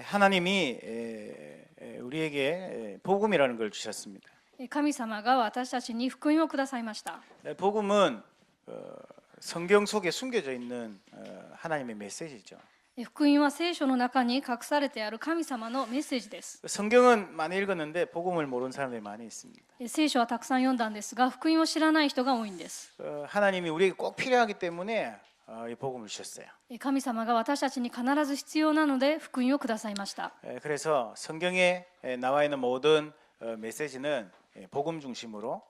하나님이 우리에게 복음이라는 걸 주셨습니다. 神様が私たちに福音をくださいました。 복음은 성경 속에 숨겨져 있는 하나님의 메시지죠. 福音は聖書の中に隠されてある神様のメッセージです。 성경은 많이 읽었는데 복음을 모르는 사람들이 많이 있습니다. 聖書はたくさん読んだんですが、福音を知らない人が多いんです。 하나님이 우리에게 꼭 필요하기 때문에 이 복음을 주셨어요. 神様が私たちに必ず必要なので福音をくださいました。 그래서 성경에 나와 있는 모든 메시지는 복음 중심으로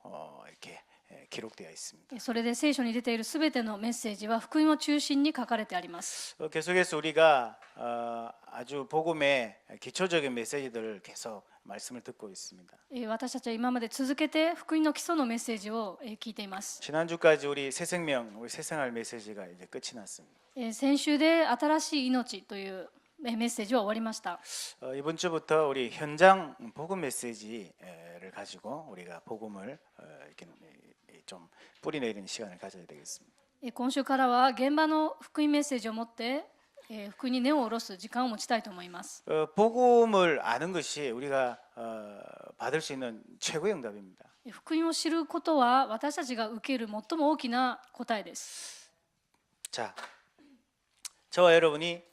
이렇게 기록되어 있습니다. それで聖書に出ているすべてのメッセージは福音を中心に書かれてあります。 계속해서 우리가 아주 복음의 기초적인 메시지들을 계속 말씀을 듣고 있습니다. 私たちは今まで続けて福音の基礎のメッセージを聞いています。 지난주까지 우리 새 생명, 우리 새 생활 메시지가 이제 끝이 났습니다. 先週で新しい命というメッセージは終わりました。 이번 주부터 우리 현장 복음 메시지를 가지고 우리가 복음을 이렇게 좀 뿌리내리는 시간을 가져야 되겠습니다. 今週からは現場の福音メッセージを持って福音に根を下ろす時間を持ちたいと思います。 복음을 아는 것이 우리가 받을 수 있는 최고의 응답입니다. 福音を知ることは私たちが受ける最も大きな答えです。 자, 저와 여러분이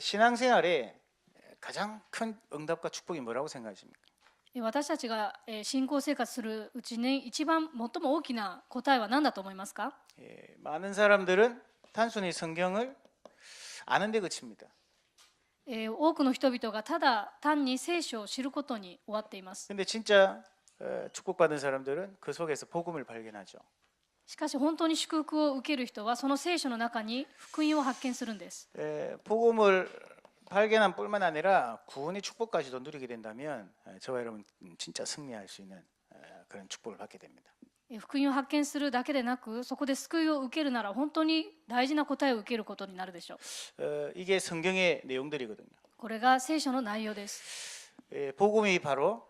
신앙생활에 가장 큰 응답과 축복이 뭐라고 생각하십니까? 私たちが信仰生活するうちに一番最も大きな答えは何だと思いますか？ 많은 사람들은 단순히 성경을 아는 데 그칩니다. 多くの人々がただ単に聖書を知ることに終わっています。 근데 진짜 축복받은 사람들은 그 속에서 복음을 발견하죠. しかし本当に祝福を受ける人はその聖書の中に福音を発見するんです。 복음을 발견한 뿐만 아니라 구원의 축복까지도 누리게 된다면 저와 여러분 진짜 승리할 수 있는 그런 축복을 받게 됩니다. 福音を発見するだけでなく、そこで救いを受けるなら本当に大事な答えを受けることになるでしょう。 이게 성경의 내용들이거든요. これが聖書の内容です。 복음이 바로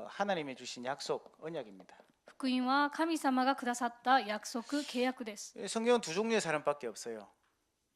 하나님이 주신 약속, 언약입니다. 福音は神様がくださった約束、契約です。 성경은 두 종류의 사람밖에 없어요.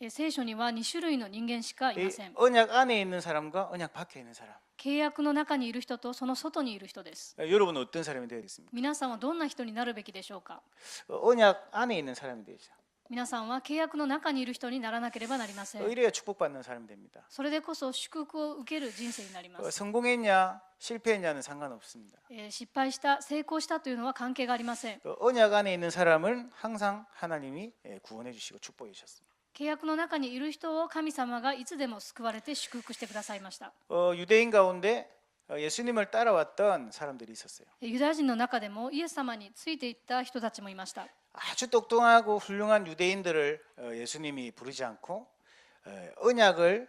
聖書には2種類の人間しかいません。 언약 안에 있는 사람과 언약 밖에 있는 사람. 契約の中にいる人とその外にいる人です。 여러분은 어떤 사람이 되겠습니까? 皆さんはどんな人になるべきでしょうか？ 언약 안에 있는 사람이 되죠. 皆さんは契約の中にいる人にならなければなりません。 이래야 축복받는 사람이 됩니다. それでこそ祝福を受ける人生になります。 성공했냐 실패했냐는 상관없습니다. 失敗した、成功したというのは関係がありません。 언약 안에 있는 사람은 항상 하나님이 구원해 주시고 축복해 주셨습니다. 契約の中にいる人を神様がいつでも救われて祝福してくださいました。 유대인 가운데 예수님을 따라왔던 사람들이 있었어요. ユダヤ人の中でもイエス様についていった人たちもいました。 아주 똑똑하고 훌륭한 유대인들을 예수님이 부르지 않고 언약을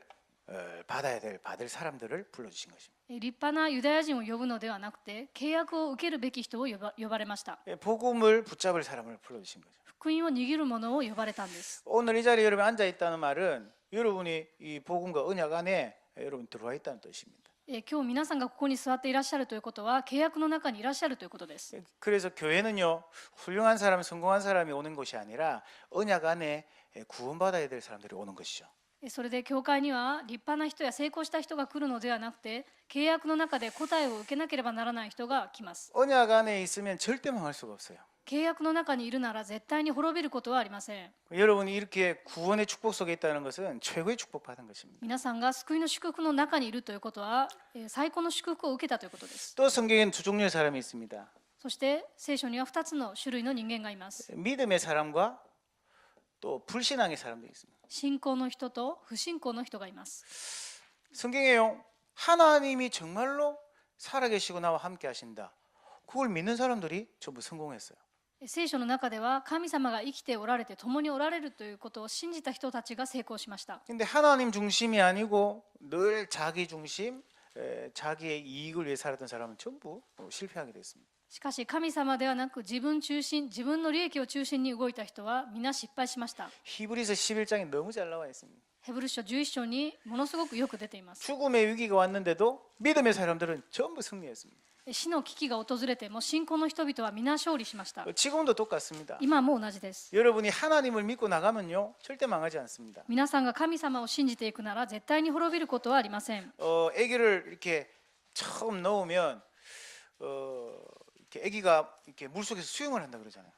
받을 사람들을 불러주신 것입니다. 立派なユダヤ人を呼ぶのではなくて、契約を受けるべき人を呼ばれました。 복음을 붙잡을 사람을 불러주신 거죠. 福音を握る者を呼ばれたんです。 오늘 이 자리에 여러분 앉아 있다는 말은 여러분이 이 복음과 언약 안에 여러분 들어와 있다는 뜻입니다. 今日皆さんがここに座っていらっしゃるということは契約の中にいらっしゃるということです。 그래서 교회는요 훌륭한 사람, 성공한 사람이 오는 곳이 아니라 언약 안에 구원받아야 될 사람들이 오는 것이죠. それで教会には立派な人や成功した人が来るのではなくて、契約の中で答えを受けなければならない人が来ます。 언약 안에 있으면 절대 망할 수가 없어요. 契約の中にいるなら絶対に滅びることはありません。 여러분이 이렇게 구원의 축복 속에 있다는 것은 최고의 축복 받은 것입니다. 皆さんが救いの祝福の中にいるということは最高の祝福を受けたということです。 또 성경에는 두 종류의 사람이 있습니다. そして聖書には2つの種類の人間がいます。 믿음의 사람과 또 불신앙의 사람도 있습니다. 信仰の人と不信仰の人がいます。 성경에요 하나님이 정말로 살아계시고 나와 함께 하신다. 그걸 믿는 사람들이 전부 성공했어요. 聖書の中では神様が生きておられて共におられるということを信じた人たちが成功しました。 근데 하나님 중심이 아니고 늘 자기 중심, 자기의 이익을 위해 살았던 사람은 전부 실패하게 됐습니다. しかし神様ではなく自分中心、自分の利益を中心に動いた人は皆失敗しました。 히브리서 11장에 너무 잘 나와 있습니다. ヘブル書11章にものすごくよく出ています。 죽음의 위기가 왔는데도 믿음의 사람들은 전부 승리했습니다. 死の危機が訪れても信仰の人々は皆勝利しました。 지금도 똑같습니다. 今も同じです。 여러분이 하나님을 믿고 나가면요 절대 망하지 않습니다. 皆さんが神様を信じていくなら絶対に滅びることはありません。 아기를 이렇게 처음 넣으면 이렇게 아기가 이렇게 물 속에서 수영을 한다 그러잖아요.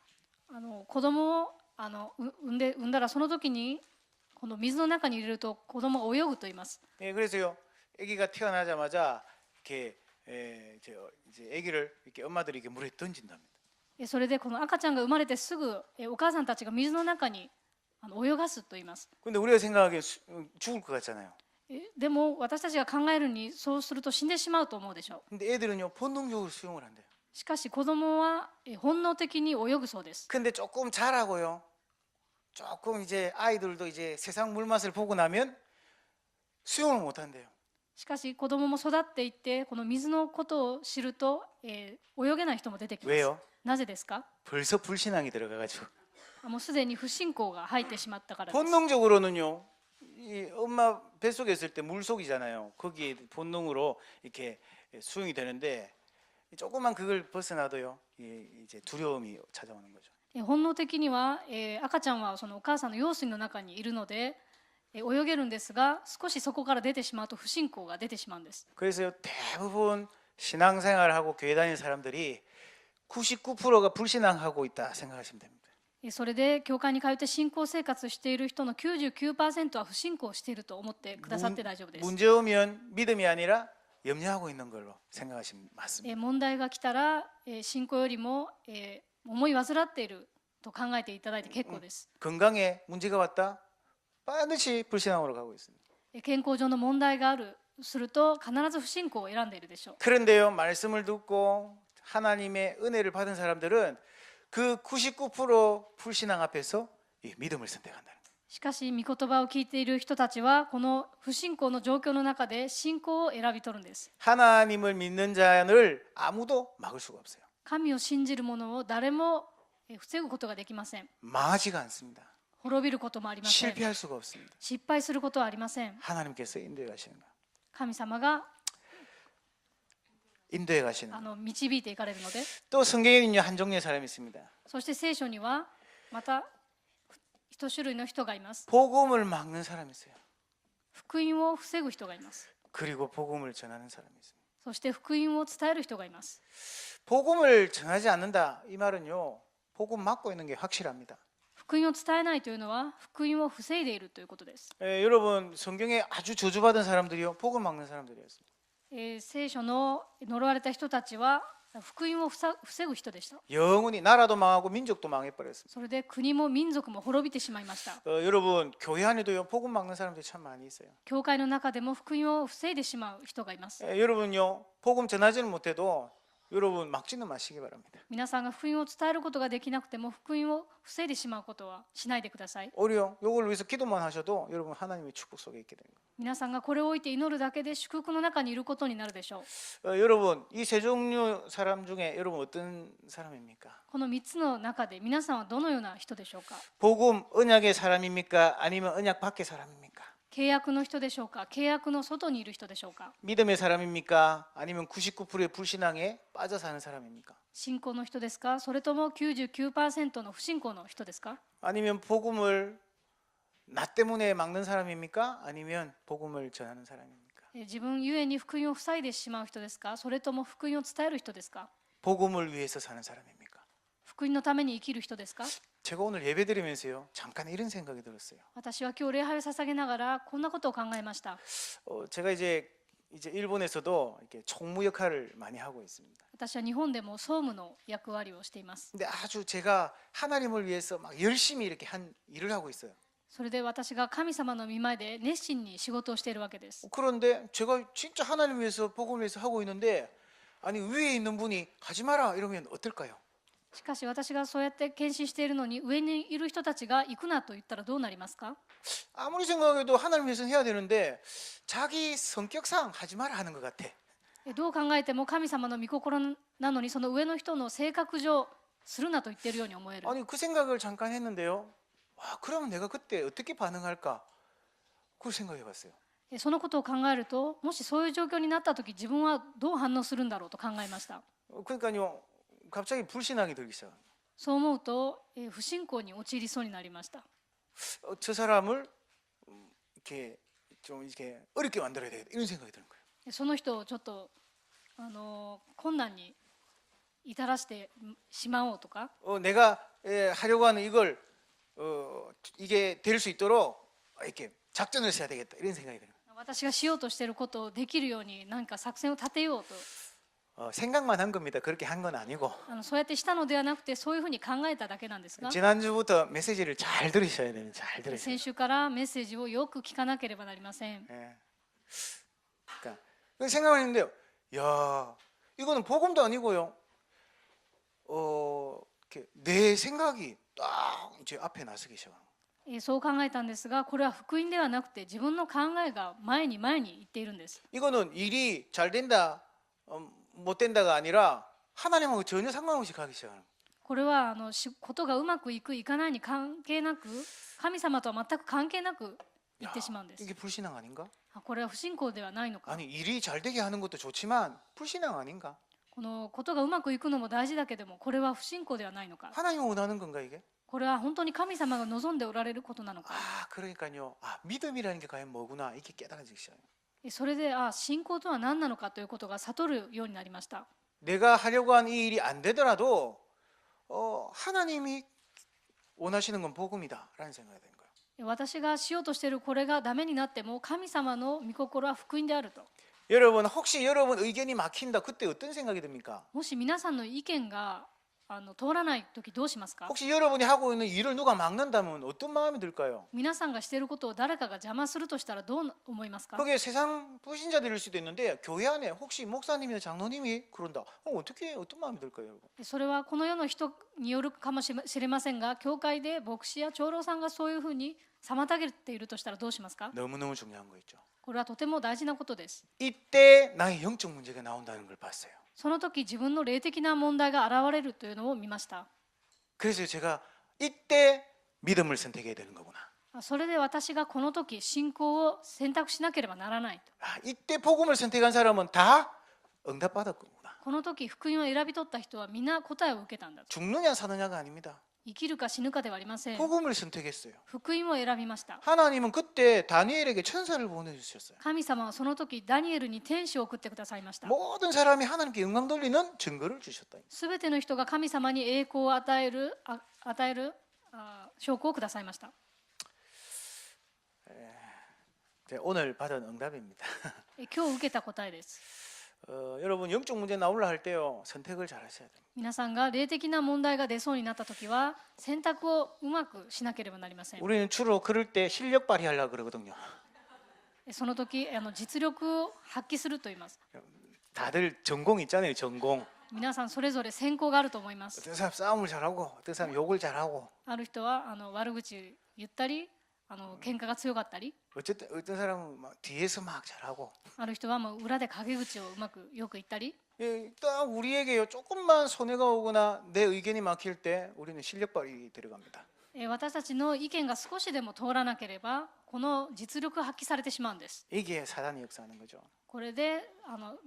子供を産んだらその時にこの水の中に入れると子供が泳ぐと言います。 예, 그래서요 아기가 태어나자마자 이렇게 이제 아기를 이렇게 엄마들이 이렇게 물에 던진답니다. それでこの赤ちゃんが生まれてすぐお母さんたちが水の中に泳がすと言います。 근데 우리가 생각하기에 죽을 것 같잖아요. でも私たちが考えるにそうすると死んでしまうと思うでしょう。 근데 애들은요 본능적으로 수영을 한대요. しかし子供は本能的に泳ぐそうです。 근데 조금 자라고요. 조금 이제 아이들도 이제 세상 물맛을 보고 나면 수영을 못 한대요. しかし子供も育っていってこの水のことを知ると、泳げない人も出てきます。 왜요? なぜですか？ 벌써 불신앙이 들어가가지고 もうすでに不信仰が入ってしまったからです。 본능적으로는요 이 엄마 뱃속에 있을 때 물속이잖아요. 거기에 본능으로 이렇게 수용이 되는데 조금만 그걸 벗어나도요 이제 두려움이 찾아오는 거죠. 本能的には、赤ちゃんはそのお母さんの羊水の中にいるので、泳げるんですが少しそこから出てしまうと不信仰が出てしまうんです。 그래서 대부분 신앙생활하고 교회 다니는 사람들이 99%가 불신앙하고 있다 생각하시면 됩니다. それで教会に通って信仰生活している人の 99% は不信仰していると思ってくださって大丈夫です。 문제 오면 믿음이 아니라 염려하고 있는 걸로 생각하시면 맞습니다. 問題が来たら信仰よりも思い煩っていると考えていただいて結構です。 건강에 문제가 왔다 반드시 불신앙으로 가고 있습니다. 健康上の問題があるすると必ず不信仰を選んでいるでしょう。 그런데요 말씀을 듣고 하나님의 은혜를 받은 사람들은 그 99% 불신앙 앞에서 이 믿음을 선택한다는 거예요. しかし御言葉を聞いている人たちはこの不信仰の状況の中で信仰を選び取るんです。 하나님을 믿는 자를 아무도 막을 수가 없어요. 神を信じる者を誰も防ぐことができません。 망하지가 않습니다. 滅びることもありません。 실패할 수가 없습니다. 失敗することはありません。 하나님께서 인도해 가시는 거예요. 神様が 인도해 가시는 거예요. 導いていかれるので。 또 성경에는요 한 종류의 사람이 있습니다. そして聖書にはまた一種類の人がいます。 복음을 막는 사람이 있어요. 福音を防ぐ人がいます。 그리고 복음을 전하는 사람이 있습니다. そして福音を伝える人がいます。 복음을 전하지 않는다 이 말은요 복음 막고 있는 게 확실합니다. 福音を伝えないというのは福音を防いでいるということです。 여러분 성경에 아주 저주받은 사람들이요 복음 막는 사람들이었습니다. 聖書の呪われた人たちは福音を防ぐ人でした。 영원히 나라도 망하고 민족도 망해버렸습니다. それで国も民族も滅びてしまいました。 여러분 교회 안에도요 복음 막는 사람들이 참 많이 있어요. 教会の中でも福音を防いでしまう人がいます。 여러분요 복음 전하지는 못해도 여러분 막지는 마시기 바랍니다. 皆さんが福音を伝えることができなくても福音を防いでしまうことはしないでください。 오히려 이걸 위해서 기도만 하셔도 여러분 하나님의 축복 속에 있게 됩니다. 皆さんがこれを置いて祈るだけで祝福の中にいることになるでしょう。 여러분 이 세 종류 사람 중에 여러분 어떤 사람입니까? この3つの中で皆さんはどのような人でしょうか。 복음 언약의 사람입니까? 아니면 언약 밖의 사람입니까? 契約の人でしょうか、契約の外にいる人でしょうか。 믿음의 사람입니까? 아니면 99%의 불신앙에 빠져 사는 사람입니까? 信仰の人ですか、それとも 99% の不信仰の人ですか。 아니면 복음을 나 때문에 막는 사람입니까? 아니면 복음을 전하는 사람입니까? 自分ゆえに福音を塞いでしまう人ですか、それとも福音を伝える人ですか。 복음을 위해서 사는 사람입니까? 福音のために生きる人ですか。 제가 오늘 예배 드리면서요 잠깐 이런 생각이 들었어요. 私は今日礼拝を捧げながらこんなことを考えました。 제가 이제 일본에서도 이렇게 총무 역할을 많이 하고 있습니다. 私は日本でも総務の役割をしています。 근데 아주 제가 하나님을 위해서 막 열심히 이렇게 한 일을 하고 있어요. それで私が神様の御前で熱心に仕事をしているわけです。 그런데 제가 진짜 하나님 위해서 복음을 위해서 하고 있는데 아니 위에 있는 분이 하지 마라 이러면 어떨까요? しかし私がそうやって献身しているのに上にいる人たちが行くなと言ったらどうなりますか。 아무리 생각해도 하나님 위해서 해야 되는데 자기 성격상 하지 마라 하는 것 같아. どう考えても神様の御心なのにその上の人の性格上するなと言っているように思える。 아니 그 생각을 잠깐 했는데요. 와 그러면 내가 그때 어떻게 반응할까? 그걸 생각해봤어요. そのことを考えると、もしそういう状況になった時、自分はどう反応するんだろうと考えました。 그러니까요, 갑자기 불신앙이 들기 시작. そう思うと、不信仰に陥りそうになりました。 저 사람을 이렇게 좀 이렇게 어렵게 만들어야 되겠다 이런 생각이 드는 거예요. その人をちょっと困難に至らしてしまおうとか、 내가 하려고 하는 이걸 이게 될 수 있도록 이렇게 작전을 써야 되겠다 이런 생각이 드는 거예요. 私がしようとしていることをできるように何か作戦を立てようと、 생각만 한 겁니다. 그렇게 한 건 아니고. そうやってしたのではなくて、そういうふうに考えただけなんですが、 지난주부터 메시지를 잘 들으셔야 돼요. 잘 들으셔야 先 돼요. 週からメッセージをよく聞かなければなりません。 예. 그러니까 그 생각을 했는데요. 야, 이거는 복음도 아니고요. 이렇게 내 생각이 딱 제 앞에 나서기 시작하는 거예요. そう考えたんですが、これは福音ではなくて自分の考えが前に前に行っているんです。 이거는 일이 잘 된다, 못 된다가 아니라 하나님하고 전혀 상관없이 가기 시작하는 거예요. これはことがうまくいくいかないに関係なく、神様とは全く関係なく行ってしまうんです。 이게 불신앙 아닌가? これは不信仰ではないのか。 아니 일이 잘 되게 하는 것도 좋지만 불신앙 아닌가? このことがうまくいくのも大事だけども、これは不信仰ではないのか。 하나님이 원하는 건가 이게? これは本当に神様が望んでおられることなのか。 그러니까요. 믿음이라는 게 과연 뭐구나 이렇게 깨달아지기 시작해요. それで信仰とは何なのかということが悟るようになりました。 내가 하려고 한 이 일이 안 되더라도 하나님이 원하시는 건 복음이다라는 생각이 된 거예요. 私がしようとしているこれがダメになっても、神様の御心は福音であると。 여러분 혹시 여러분 의견이 막힌다 그때 어떤 생각이 듭니까? もし皆さんの意見が通らない時どうしますか？ 혹시 여러분이 하고 있는 일을 누가 막는다면 어떤 마음이 들까요? 皆さんがしていることを誰かが邪魔するとしたらどう思いますか？ 그게 세상 불신자들일 수도 있는데 교회 안에 혹시 목사님이나 장로님이 그런다. 어떻게 어떤 마음이 들까요, 여러분? それはこの世の人によるかもしれませんが、教会で牧師や長老さんがそういうふうに妨げているとしたらどうしますか？ 너무너무 중요한 거 있죠. これはとても大事なことです。 이때 나의 영적 문제가 나온다는 걸 봤어요. その時自分の霊的な問題が現れるというのを見ました。 그래서 제가 이때 믿음을 선택해야 되는 거구나. それで私がこの時信仰を選択しなければならないと。 이때 복음을 선택한 사람은 다 응답받았구나. この時福音を選び取った人は皆答えを受けたんだと。 죽느냐 사느냐가 아닙니다. 生きるか死ぬかではありません。 복음을 선택했어요. 福音を選びました。 하나님은 그때 다니엘에게 천사를 보내주셨어요. 神様はその時ダニエルに天使を送ってくださいました。 모든 사람이 하나님께 영광 돌리는 증거를 주셨다. すべての人が神様に栄光を与える証拠をくださいました。 오늘 받은 응답입니다. 今日受けた答えです。 여러분 영적 문제 나올라 할 때요 선택을 잘 하셔야 돼요. 皆さんが霊的な問題が出そうになった時は選択をうまくしなければなりません。 우리는 주로 그럴 때 실력 발휘하려고 그러거든요. その時実力を発揮すると言います。 다들 전공 있잖아요. 전공. 皆さんそれぞれ専攻があると思います。 어떤 사람 싸움을 잘하고 어떤 사람 욕을 잘하고 ある人は悪口言ったり喧嘩が強かったり、 어쨌든 어떤 사람은 막 뒤에서 막 잘하고 ある人はもう裏で陰口をうまくよく言ったり、 딱 우리에게요 조금만 손해가 오거나 내 의견이 막힐 때 우리는 실력 발휘 들어갑니다. 私たちの意見が少しでも通らなければこの実力が発揮されてしまうんです。 이게 사단이 역사하는 거죠. これで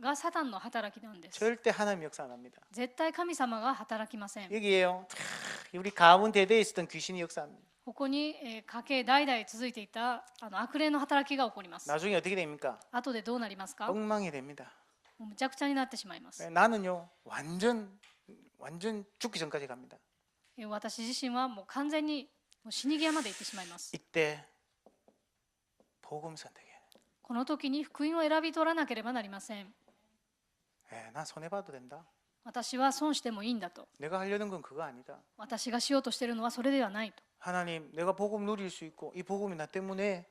がサタンの働きなんです。 절대 하나님 역사 안 합니다. 絶対神様が働きません。 여기에요. 우리 가문 대대에 있었던 귀신이 역사합니다. ここに家系代々続いていた悪霊の働きが起こります。 나중에 어떻게 됩니까? 後でどうなりますか？ 엉망이 됩니다. もうむちゃくちゃになってしまいます。 나는요 완전 죽기 전까지 갑니다. 私自身はもう完全にもう死に際まで行ってしまいます。 이때 복음 선택해. この時に福音を選び取らなければなりません。 난 손해 봐도 된다. 私は損してもいいんだと。 내가 하려는 건 그거 아니다. 私がしようとしているのはそれではないと。 하나님, 내가 복음 누릴 수 있고 이 복음이 나 때문에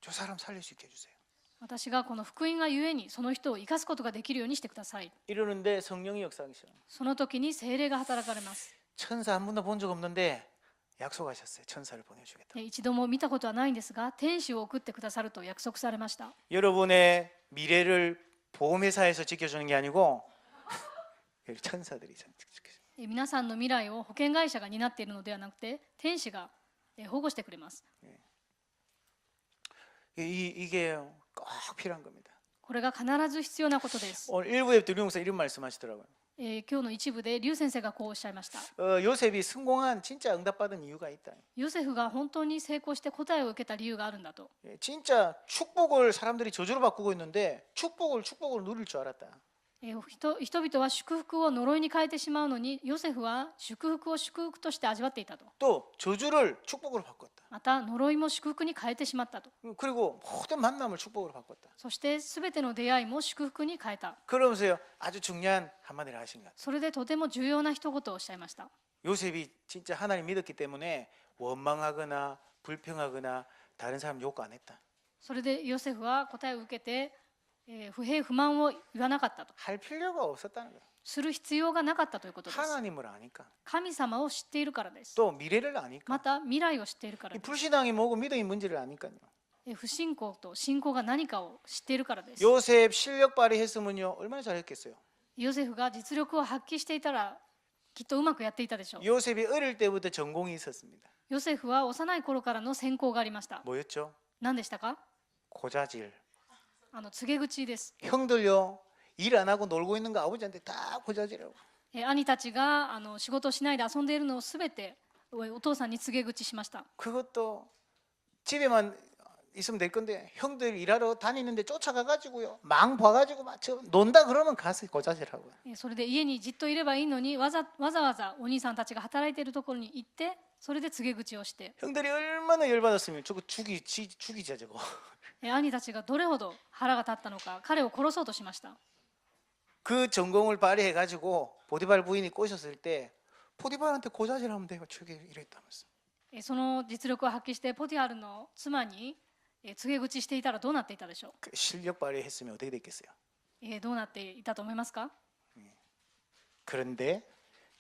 저 사람 살릴 수 있게 해주세요. 私がこの福音がゆえにその人を生かすことができるようにしてください。 이러는데 성령이 역사하기 시작. その時に聖霊が働かれます。 천사 한 번도 본 적 없는데 약속하셨어요. 천사를 보내주겠다. 一度も見たことはないんですが、天使を送ってくださると約束されました。 여러분의 미래를 보험회사에서 지켜주는 게 아니고 천사들이 지켜줘요. 皆さんの未来を保険会社が担っているのではなくて、天使が保護してくれます。 이게 꼭 필요한 겁니다. これが必ず必要なことです。 오늘 1부에도 류 목사 이런 말씀하시더라고요. 今日の一部でリュウ先生がこうおっしゃいました。 요셉이 성공한 진짜 응답받은 이유가 있다. ヨセフが本当に成功して答えを受けた理由があるんだと。 진짜 축복을 사람들이 저주로 바꾸고 있는데 축복을 누릴 줄 알았다. 人々は祝福を呪いに変えてしまうのに、ヨセフは祝福を祝福として味わっていたと。 또 저주를 축복으로 바꿨다. また呪いも祝福に変えてしまったと。 그리고 모든 만남을 축복으로 바꿨다. そして全ての出会いも祝福に変えた。 그러면서요 아주 중요한 한마디를 하신 것 같아요. それでとても重要な一言をおっしゃいました。 요셉이 진짜 하나님 믿었기 때문에 원망하거나 불평하거나 다른 사람 욕 안 했다. それでヨセフは答えを受けて、不平不満を言わなかったと。 할 필요가 없었다는 거예요. する必要がなかったということです。 하나님을 아니까 神様を知っているからです。 또 미래를 ま 아니까 た未来を知っているから 이 です。 불신앙이 뭐고 믿음이 뭔지를 아니까요. 不信仰と信仰が何かを知っているからです。 요셉 실력 발휘했으면요 얼마나 잘했겠어요. ヨセフが実力を発揮していたらきっとうまくやっていたでしょう。 요셉이 어릴 때부터 전공이 있었습니다. ヨセフは幼い頃からの専攻がありました。 뭐였죠? 何でしたか？ 고자질. 告げ口です。 형들요 일 안 하고 놀고 있는 거 아버지한테 다 고자질하고. 兄たちが仕事をしないで遊んでいるのをすべてお父さんに告げ口しました。 그것도 집에만 있으면 될 건데 형들 일하러 다니는데 쫓아가가지고요 망 봐가지고 막 논다 그러면 가서 고자질하고요. それで家にじっといればいいのにわざわざお兄さんたちが働いているところに行ってそれで告げ口をして 형들이 얼마나 열받았으면 저거 죽이자 저거. 兄たちがどれほど腹が立ったのか彼を殺そうとしました。 그 전공을 발휘해가지고 보디발 부인이 꼬셨을 때 보디발한테 고자질하면 돼요. 저게 이랬다면서. その実力を発揮してポティアルの妻に告げ口していたらどうなっていたでしょ 그 실력 발휘했으면 어떻게 됐겠어요? う。どうなっていたと思いますか？ 그런데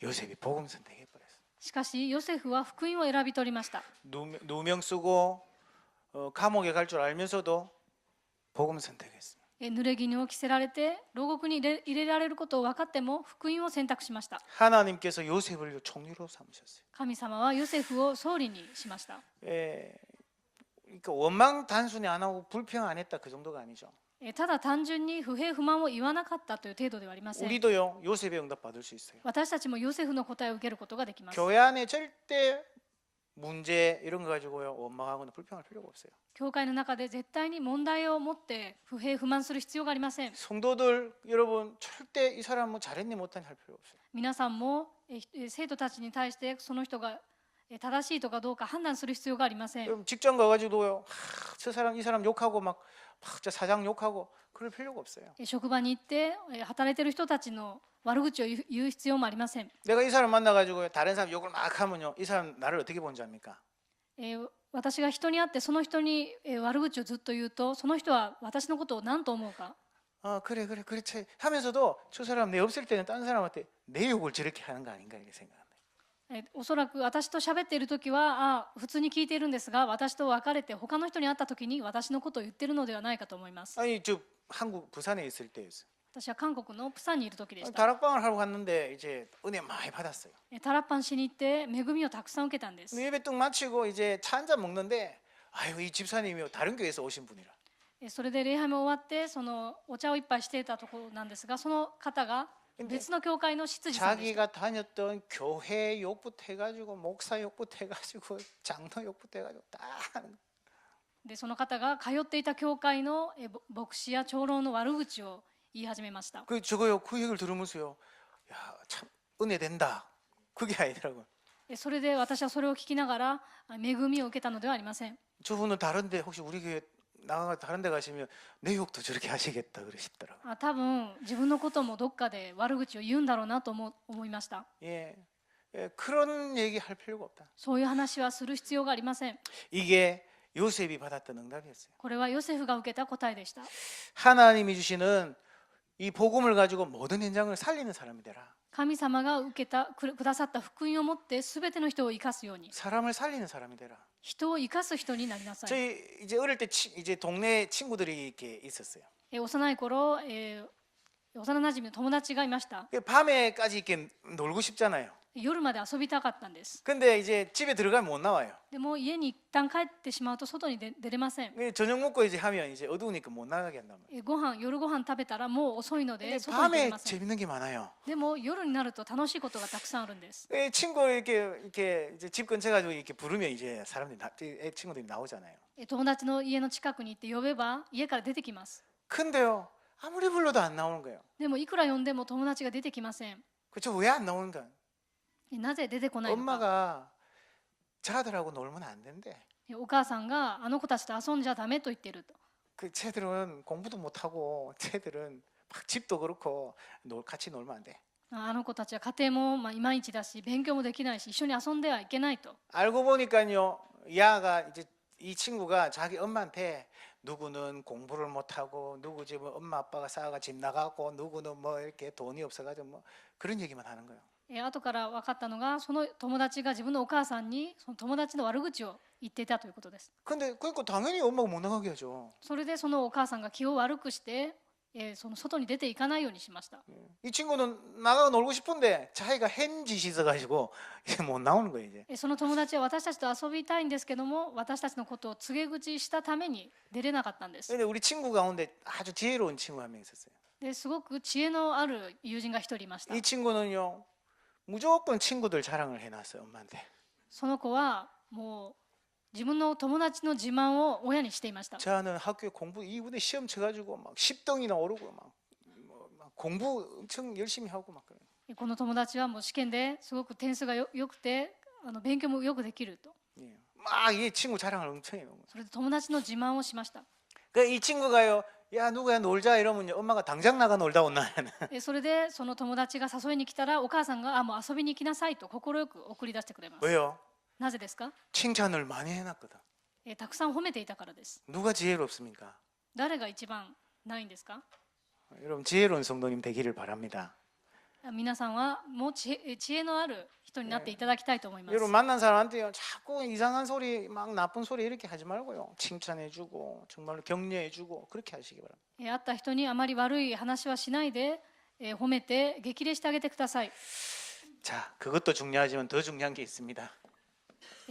요셉이 복음 선택해버렸어요. しかしヨセフは福音を選び取りました。 누명 쓰고 감옥에 갈 줄 알면서도 복음 선택했어요. 濡れ衣を着せられて牢獄に入れられることを分かっても福音を選択しました。 하나님께서 요셉을 총리로 삼으셨어요. 神様はヨセフを総理にしました。 그러니까 원망 단순히 안 하고 불평 안 했다 그 정도가 아니죠. ただ単純に不平不満を言わなかったという程度ではありません。 우리도요 요셉의 응답 받을 수 있어요. 私たちもヨセフの答えを受けることができます。 교회 안에 절대 문제 이런 거 가지고요 원망하거나 불평할 필요가 없어요. 教会の中で絶対に問題を持って不平不満する必要がありません。 성도들 여러분 절대 이 사람 뭐 잘했니 못했니 할 필요 없어요. 皆さんも生徒たちに対してその人が正しいとかどうか判断する必要がありません。 여러분 직장 가가지고요 저 사람 이 사람 욕하고 막 저 사장 욕하고 그럴 필요가 없어요. 職場に行って働いている人たちの悪口を言う必要もありません。 내가 이 사람 만나가지고 다른 사람 욕을 막 하면요 이 사람 나를 어떻게 본지 압니까? 私が人に会ってその人に悪口をずっと言うとその人は私のことを何と思うか。 그래 그렇지 하면서도 저 사람 내 없을 때는 다른 사람한테 내 욕을 저렇게 하는 거 아닌가 이렇게 생각합니다. おそらく私と喋っている時は普通に聞いているんですが私と別れて他の人に会った時に私のことを言っているのではないかと思います。 아니 저 한국 부산에 있을 때였어요. 私は韓国のプサンにいる時でした。 다락방을 하러 갔는데 이제 은혜 많이 받았어요. タラッパンしに行って恵みをたくさん受けたんです。 예배 뚝 마치고 이제 차 한잔 먹는데 아유 이 집사님이 다른 교회에서 오신 분이라. それで礼拝も終わってそのお茶を一杯していたところなんですがその方が別の教会の執事さんでした。 자기가 다녔던 교회 욕부터 해가지고 목사 욕부터 해가지고 장로 욕부터 해가지고 다 하는 거예요. でその方が通っていた教会の牧師や長老の悪口を言い始めました。 저거요 그 얘기를 들으면서요 야참 은혜 된다 그게 아니더라고요. それで私はそれを聞きながら恵みを受けたのではありません。 저분은 다른데 혹시 우리 교회 나가 다른 데 가시면 내 욕도 저렇게 하시겠다 그러시더라고요. 多分自分のこともどっかで悪口を言うんだろうなと思いました。 그런 얘기 할 필요가 없다. そういう話はする必要がありません。 이게 요셉이 받았던 응답이었어요. これはヨセフが受けた答えでした。 하나님이 주시는 이 복음을 가지고 모든 현장을 살리는 사람이 되라. 神様がくださった福音を持って全ての人を生かすように 사람을 살리는 사람이 되라. 人を生かす人になりなさい。 저희 이제 어릴 때 이제 동네 친구들이 이렇게 있었어요. 幼い頃、幼なじみの友達がいました。 밤에까지 이렇게 놀고 싶잖아요. 夜まで遊びたかったんです。 근데 이제 집에 들어가면 못 나와요. でも家に一旦帰ってしまうと外に出れません。 저녁 먹고 이제 하면 이제 어두우니까 못 나가게 한단 말이에요. 夜ご飯食べたらもう遅いの 근데 で外に出れ 밤에 ません。 재밌는 게 많아요. でも夜になると楽しいことがたくさんあるんです。 친구 이렇게 이제 집 근처 가지고 이렇게 부르면 이제 사람들이 친구들이 나오잖아요. 友達の家の近くに行って呼べば家から出てきます。 근데요 아무리 불러도 안 나오는 거예요. でもいくら呼んでも友達が出てきません。 그렇죠? 왜 안 나오는가? なぜ出てこないのか。 엄마가 저들하고 놀면 안 된대. お母さんがあの子たちと遊んじゃダメと言ってると。 그 쟤들은 공부도 못 하고 쟤들은 막 집도 그렇고 같이 놀면 안 돼. あの子たちは家庭もいまいちだし勉強もできないし一緒に遊んではいけないと。 알고 보니까요 야가 이제 이 친구가 자기 엄마한테 누구는 공부를 못 하고 누구 집은 엄마 아빠가 싸가 집 나가고 누구는 뭐 이렇게 돈이 없어가지고 뭐 그런 얘기만 하는 거예요. 後から分かったのがその友達が自分のお母さんにその友達の悪口を言っていたということです。 근데 그러니까 당연히 엄마가 못 나가게 하죠. それでそのお母さんが気を悪くして、その外に出ていかないようにしました。 이 친구는 나가서 놀고 싶은데 자기가 한 짓이 있어가지고 이제 못 나오는 거예요 이제. その友達は私たちと遊びたいんですけども私たちのことを告げ口したために出れなかったんです。 근데 우리 친구 가운데 아주 지혜로운 친구 한 명 있었어요. ですごく知恵のある友人が一人いました。 이 친구는요 무조건 친구들 자랑을 해놨어요 엄마한테. その子はもう自分の友達の自慢を親にしていました。 저는 학교에 공부 이번에 시험 쳐가지고 막 10등이나 오르고 막 공부 엄청 열심히 하고 막 그래요. この友達はもう試験ですごく点数がよくて勉強もよくできると。 예. 막 이 친구 자랑을 엄청 해요. それで友達の自慢をしました。 그 이 친구가요 야 누구야 놀자 이러면 엄마가 당장 나가 놀다 온나. それでその友達が誘いに来たらお母さんがもう遊びに来なさいと快く送り出してくれます。 왜요? なぜですか？ 칭찬을 많이 해놨거든. たくさん褒めていたからです。 누가 지혜롭습니까? 誰が一番ないんですか？ 여러분 지혜로운 성도님 되기를 바랍니다. 皆さんはもう知恵のある人になっていただきたいと思います。 여러분 만난 사람한테요 자꾸 이상한 소리 막 나쁜 소리 이렇게 하지 말고요 칭찬해주고 정말로 격려해주고 그렇게 하시기 바랍니다. 会った人にあまり悪い話はしないで、褒めて激励してあげてください。 자 그것도 중요하지만 더 중요한 게 있습니다.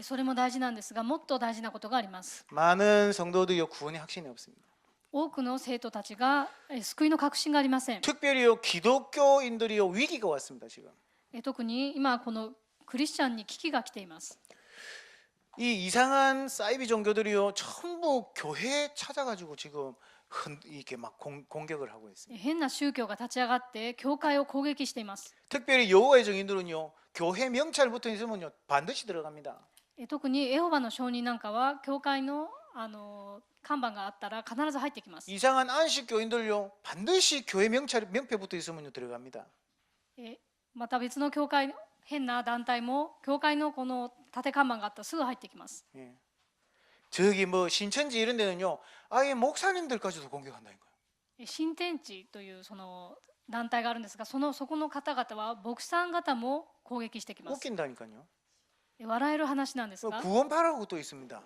それも大事なんですがもっと大事なことがあります。 많은 성도들이요 구원의 확신이 없습니다. 多くの生徒たちが救いの確信がありません。 특별히요 기독교인들이요 위기가 왔습니다 지금. 特に今このクリスチャンに危機が来ています。 이 이상한 사이비 종교들이요 전부 교회 찾아가지고 지금 이렇게 막 공격을 하고 있습니다. 変な宗教が立ち上がって教会を攻撃しています。 특별히 여호와의 증인들은요 교회 명찰 붙어 있으면요 반드시 들어갑니다. 特にエホバの証人なんかは教会の看板があったら必ず入ってきます。 이상한 안식교인들요 반드시 교회 명패 붙어 있으면요 들어갑니다. また別の教会変な団体も教会のこの縦看板があったらすぐ入ってきます。 예. 저기 뭐 신천지 이런 데는요 아예 목사님들까지도 공격한다니까요. 新天地というその団体があるんですがそこの方々は牧師さん方も攻撃してきます。 웃긴다니까요. 笑える話なんですが 구원파라고 또 있습니다.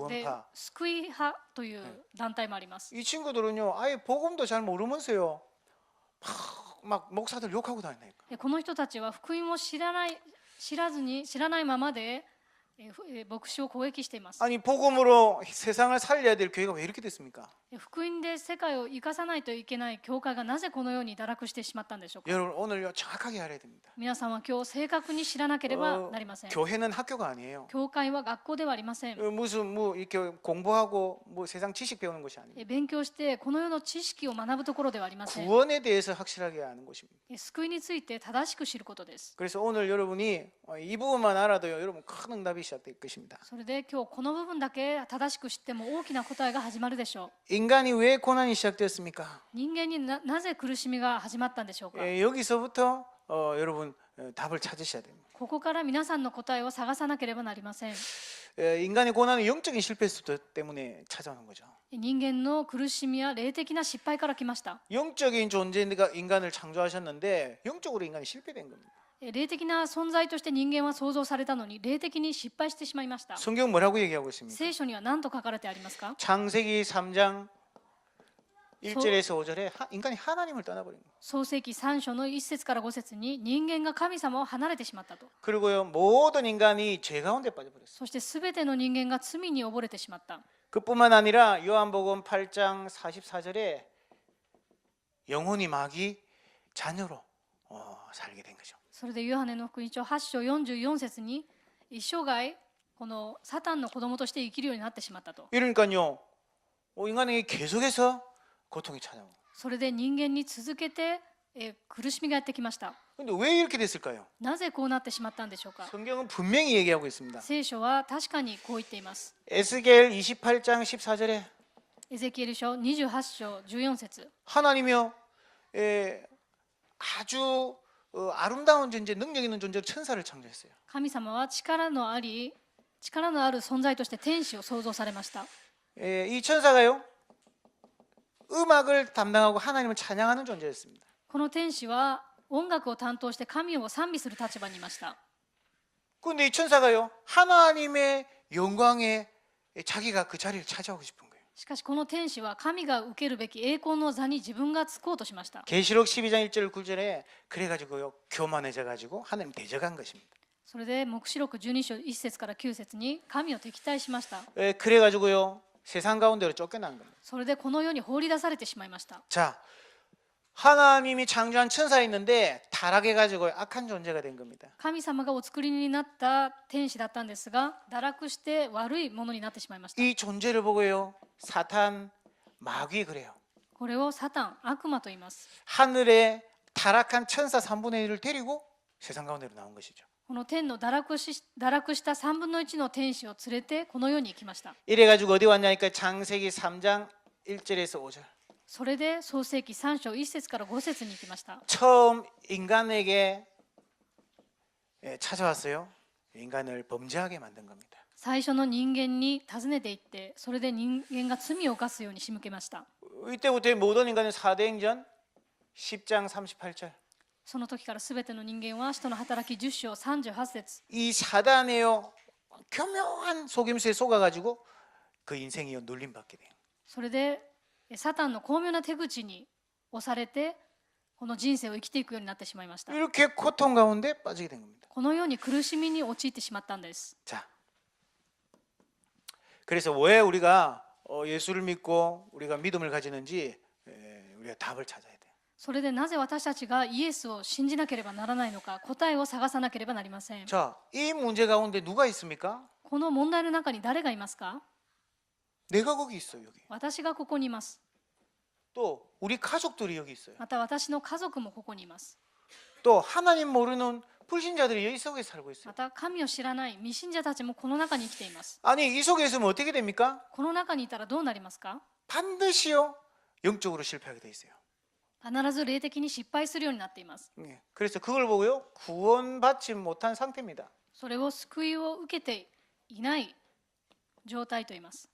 で 구원파. 救い派という団体もあります。 이 친구들은요 아예 복음도 잘 모르면서요 막 목사들 욕하고 다닌다니까. この人たちは福音を知らないままで牧師を攻撃しています。 아니 복음으로 세상을 살려야 될 교회가 왜 이렇게 됐습니까? 福音で世界を生かさないといけない教会がなぜこのように堕落してしまったんでしょうか。 여러분 오늘요 정확하게 알아야 됩니다. 皆さんは今日正確に知らなければなりません。 교회는 학교가 아니에요. 教会は学校ではありません。 무슨 뭐 이렇게 공부하고 뭐 세상 지식 배우는 것이 아니에요. 勉強してこの世の知識を学ぶところではありません。 구원에 대해서 확실하게 아는 것입니다. 救いについて正しく知ることです。 그래서 오늘 여러분이 이 부분만 알아도요 여러분 큰 응답이 시작될 것입니다. それで今日この部分だけ正しく知っても大きな答えが始まるでしょう。 인간이 왜 고난이 시작되었습니까? 人間になぜ苦しみが始まったんでしょうか。 여기서부터 여러분 답을 찾으셔야 됩니다. ここから皆さんの答えを探さなければなりません。 인간의 고난은 영적인 실패 때문에 찾아오는 거죠. 人間の苦しみや霊的な失敗から来ました。 영적인 존재가 인간을 창조하셨는데 영적으로 인간이 실패된 겁니다. 霊的な存在として人間は創造されたのに霊的に失敗してしまいました。 성경 뭐라고 얘기하고 있습니까? 聖書には何と書かれてありますか？ 창세기 3장 1절에서 5절에 인간이 하나님을 떠나버린 거예요. 創世記3章の1節から5節に人間が神様を離れてしまったと。 그리고요 모든 인간이 죄 가운데 빠져버렸어요. そして全ての人間が罪に溺れてしまった。 그뿐만 아니라 요한복음 8장 44절에 영혼이 마귀 자녀로 살게 된 거죠. それでヨハネの福音書8章44節に一生涯このサタンの子供として生きるようになってしまったと。 이러니까요 인간에게 계속해서 고통이 찾아오고. それで人間に続けて苦しみがやってきました。 근데 왜 이렇게 됐을까요? なぜこうなってしまったんでしょうか。 성경은 분명히 얘기하고 있습니다. 聖書は確かにこう言っています。 에스겔 28장 14절에 エゼキエル書28章14節 하나님이요 아주 아름다운 존재, 능력 있는 존재로 천사를 창조했어요. 神様は力のある存在として天使を創造されました。 이 천사가요 음악을 담당하고 하나님을 찬양하는 존재였습니다. この天使は音楽を担当して神を賛美する立場にいました。 그런데 이 천사가요 하나님의 영광에 자기가 그 자리를 차지하고 싶은 거예요. しかしこの天使は神が受けるべき栄光の座に自分がつこうとしました。 계시록 12장 1절 9절에 그래가지고요 교만해져가지고 하나님 대적한 것입니다. それで黙示録12章1節から9節に神を敵対しました。 그래가지고요 세상 가운데로 쫓겨난 겁니다. それでこの世に放り出されてしまいました。 자, 하나님이 창조한 천사였는데 타락해가지고 악한 존재가 된 겁니다. 神様がお作りになった天使だったんですが堕落して悪いものになってしまいました。 이 존재를 보고요 사탄 마귀 그래요. これをサタン悪魔と言います。 하늘에 타락한 천사 3분의 1을 데리고 세상 가운데로 나온 것이죠. この天の堕落した3分の1の天使を連れてこの世に行きました。 이래가지고 어디 왔냐니까 창세기 3장 1절에서 5절. それで創世記3章1節から5節に行きました。 처음 인간에게 찾아왔어요. 인간을 범죄하게 만든 겁니다. 最初の人間に訪ねて行ってそれで人間が罪を犯すように仕向けました。 이때부터 모든 인간은 사도행전 10장 38절. その時からすべての人間は使徒の働き10章38節 이 사단에요 교묘한 속임수에 속아가지고 그 인생이요 눌림받게 돼요. それでサタンの巧妙な手口に押されてこの人生を生きていくようになってしまいました。 이렇게 고통 가운데 빠지게 된 겁니다. このように苦しみに陥ってしまったんです。 자, 그래서 왜 우리가 예수를 믿고 우리가 믿음을 가지는지 우리가 답을 찾아야 돼요. それでなぜ私たちがイエスを信じなければならないのか答えを探さなければなりません。 자, 이 문제 가운데 누가 있습니까? この問題の中に誰がいますか？ 내가 거기 있어요. 여기. 私がここにいます。 또 우리 가족들이 여기 있어요. また私の家族もここにいます。 또 하나님 모르는 불신자들이 여기 속에 살고 있어요. また神を知らない未信者たちもこの中に生きています。 아니 이 속에 있으면 어떻게 됩니까? この中にいたらどうなりますか？ 반드시요 영적으로 실패하게 돼 있어요. 必ず霊的に失敗するようになっています。 그래서 그걸 보고요 구원받지 못한 상태입니다. それを救いを受けていない状態と言います。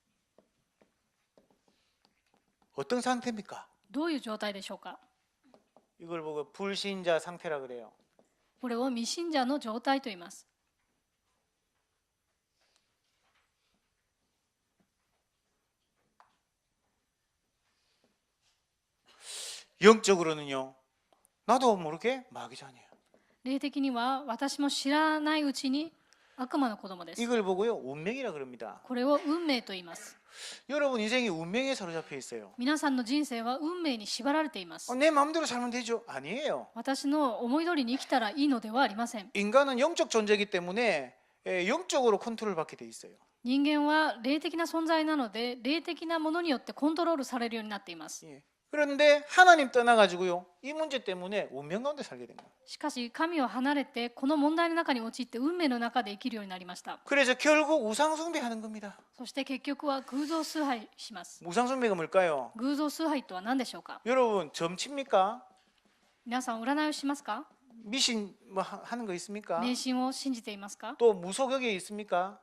어떤 상태입니까? どういう状態でしょうか？ 이걸 보고 불신자 상태라 그래요. これを未信者の状態と言います。 영적으로는요 나도 모르게 마귀자녀예요. 霊的には私も知らないうちに悪魔の子供です。 이걸 보고요 운명이라 그럽니다. これを運命と言います。 여러분 인생이 운명에 사로잡혀 있어요. 皆さんの人生は運命に縛られています。 내 마음대로 살면 되죠? 아니에요. 私の思い通りに生きたらいいのではありません。 인간은 영적 존재이기 때문에 영적으로 컨트롤 받게 돼 있어요. 人間は霊的な存在なので霊的なものによってコントロールされるようになっています。 그런데 하나님 떠나가지고요 이 문제 때문에 운명 가운데 살게 된 거예요. しかし神を離れてこの問題の中に陥って運命の中で生きるようになりました。 그래서 결국 우상숭배하는 겁니다. そして結局は偶像崇拝します。 우상숭배가 뭘까요? 偶像崇拝とは何でしょうか？ 여러분 점칩니까? 皆さん占いをしますか？ 미신 뭐 하는 거 있습니까? 迷信を信じていますか？ 또 무속역에 있습니까?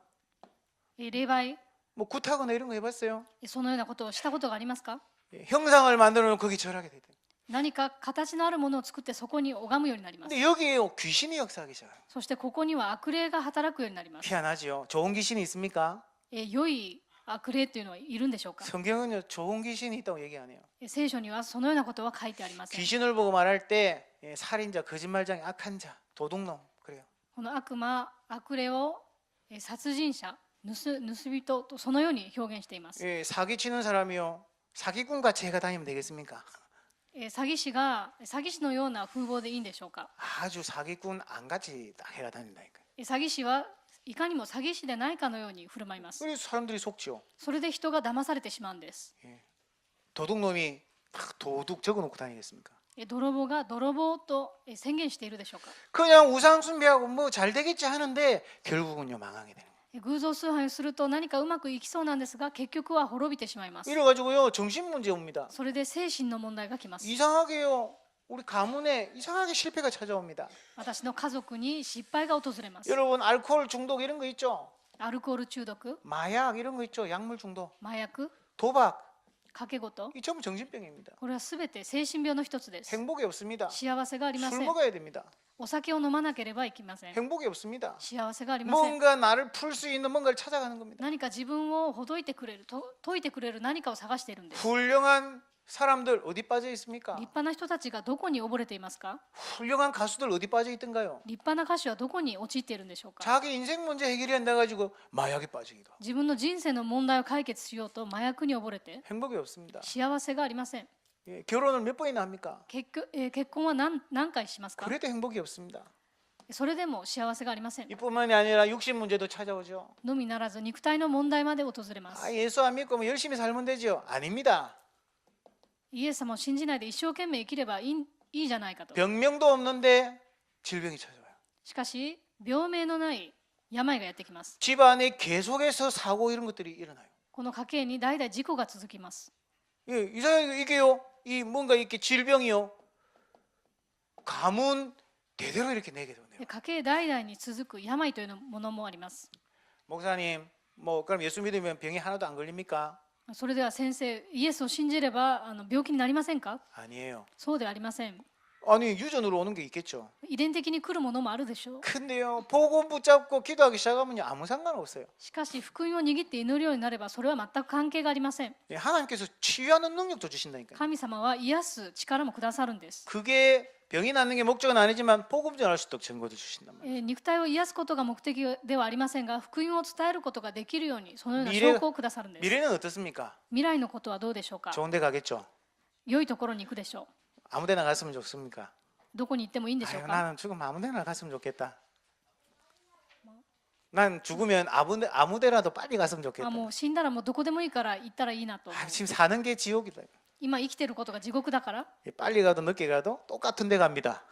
霊媒 뭐 굿하거나 이런 거 해봤어요? そのようなことをしたことがありますか？ 형상을 만들어 놓고 거기 절하게 돼요. 何か形のあるものを作ってそこに拝むようになります。 근데 여기에요 귀신이 역사하기 시작해요. そしてここには悪霊が働くようになります。 희한하죠. 좋은 귀신이 있습니까? 良い悪霊っていうのはいるんでしょうか。 성경은요 좋은 귀신이 있다고 얘기 안 해요. 聖書にはそのようなことは書いてありません。 귀신을 보고 말할 때 살인자, 거짓말쟁이, 악한 자, 도둑놈 그래요. この悪魔、悪霊を殺人者、盗人とそのように表現しています。 사기치는 사람이요 사기꾼 같이 해가 다니면 되겠습니까? 詐欺師が詐欺師のような風貌でいいんでしょうか。 아주 사기꾼 안 같이 딱 해가 다닌다니까. 詐欺師はいかにも詐欺師でないかのように振る舞います。 그래서 사람들이 속죠. それで人が騙されてしまうんです。 도둑놈이 딱 도둑 적어놓고 다니겠습니까? 泥棒が泥棒と宣言しているでしょうか。 그냥 우상 숭배하고 뭐 잘 되겠지 하는데 결국은요 망하게 되는 거예요. 偶像崇拝をすると何かうまくいきそうなんですが結局は滅びてしまいます。 이래가지고요 정신 문제 옵니다. それで精神の問題がきます。 이상하게요 우리 가문에 이상하게 실패가 찾아옵니다. 私の家族に失敗が訪れます。 여러분 알코올 중독 이런 거 있죠? アルコール中毒、 마약 이런 거 있죠? 약물 중독, 麻薬、 도박 賭け事、 이 전부 정신병입니다. これはすべて精神病の一つです。 행복이 없습니다. 幸せがありま 술 せん。 먹어야 됩니다. お酒を飲まなければいけません。 행복이 없습니다. 幸せがありません。 뭔가 나를 풀 수 있는 뭔가를 찾아가는 겁니다. 何か自分をほどいてくれる、解いてくれる何かを探しているんです。 훌륭한 사람들 어디 빠져 있습니까? 立派な人たちがどこに溺れていますか。 훌륭한 가수들 어디 빠져 있던가요? 立派な歌手はどこに陥っているんでしょうか。 자기 인생 문제 해결이 안 돼가지고 마약에 빠지기도 하고 自分の人生の問題を解決しようと麻薬に溺れて 행복이 없습니다. 幸せがありません。 결혼을 몇 번이나 합니까? 結婚は何回しますか。 그래도 행복이 없습니다. それでも幸せがありません。 이뿐만이 아니라 육신 문제도 찾아오죠. のみならず肉体の問題まで訪れます。 예수 안 믿고 뭐 열심히 살면 되죠? 아닙니다. イエス様を信じないで一生懸命生きればいいじゃないかと。 병명도 없는데 질병이 찾아와요. しかし病名のない病がやってきます。 집안에 계속해서 사고 이런 것들이 일어나요. この家系に代々事故が続きます。 이상하게 이게요, 이 뭔가 이렇게 질병이요, 가문 대대로 이렇게 내게 되네요. 家系代々に続く病というものもあります。 목사님, 뭐 그럼 예수 믿으면 병이 하나도 안 걸립니까? それでは先生、イエスを信じれば病気になりませんか。 아니에요. そうではありません。 아니 유전으로 오는 게 있겠죠. 遺伝的に来るものもあるでしょう。 근데요, 복음 붙잡고 기도하기 시작하면요 아무 상관없어요. しかし福音を握って祈るようになればそれは全く関係がありません。 하나님께서 치유하는 능력도 주신다니까요. 神様は癒す力もくださるんです。 그게 병이 낫는 게 목적은 아니지만 복음 전할 수 있도록 증거도 주신단 말이에요. 肉体を癒すことが目的ではありませんが、福音を伝えることができるようにそのような証拠をくださるんです。 미래는 어떻습니까? 未来のことはどうでしょうか。 좋은 데 가겠죠. 良いところに行くでしょう。 아무 데나 갔으면 좋습니까? どこに行ってもいいんでしょう 아유, か。 나는 죽으면 아무 데나 갔으면 좋겠다. 난 죽으면 아무 데라도 빨리 갔으면 좋겠다. もう死んだらもうどこでもいいから行ったらいいなと。 지금 사는 게 지옥이다. 今生きてることが地獄だから、 빨리 가도 늦게 가도 똑같은 데 갑니다.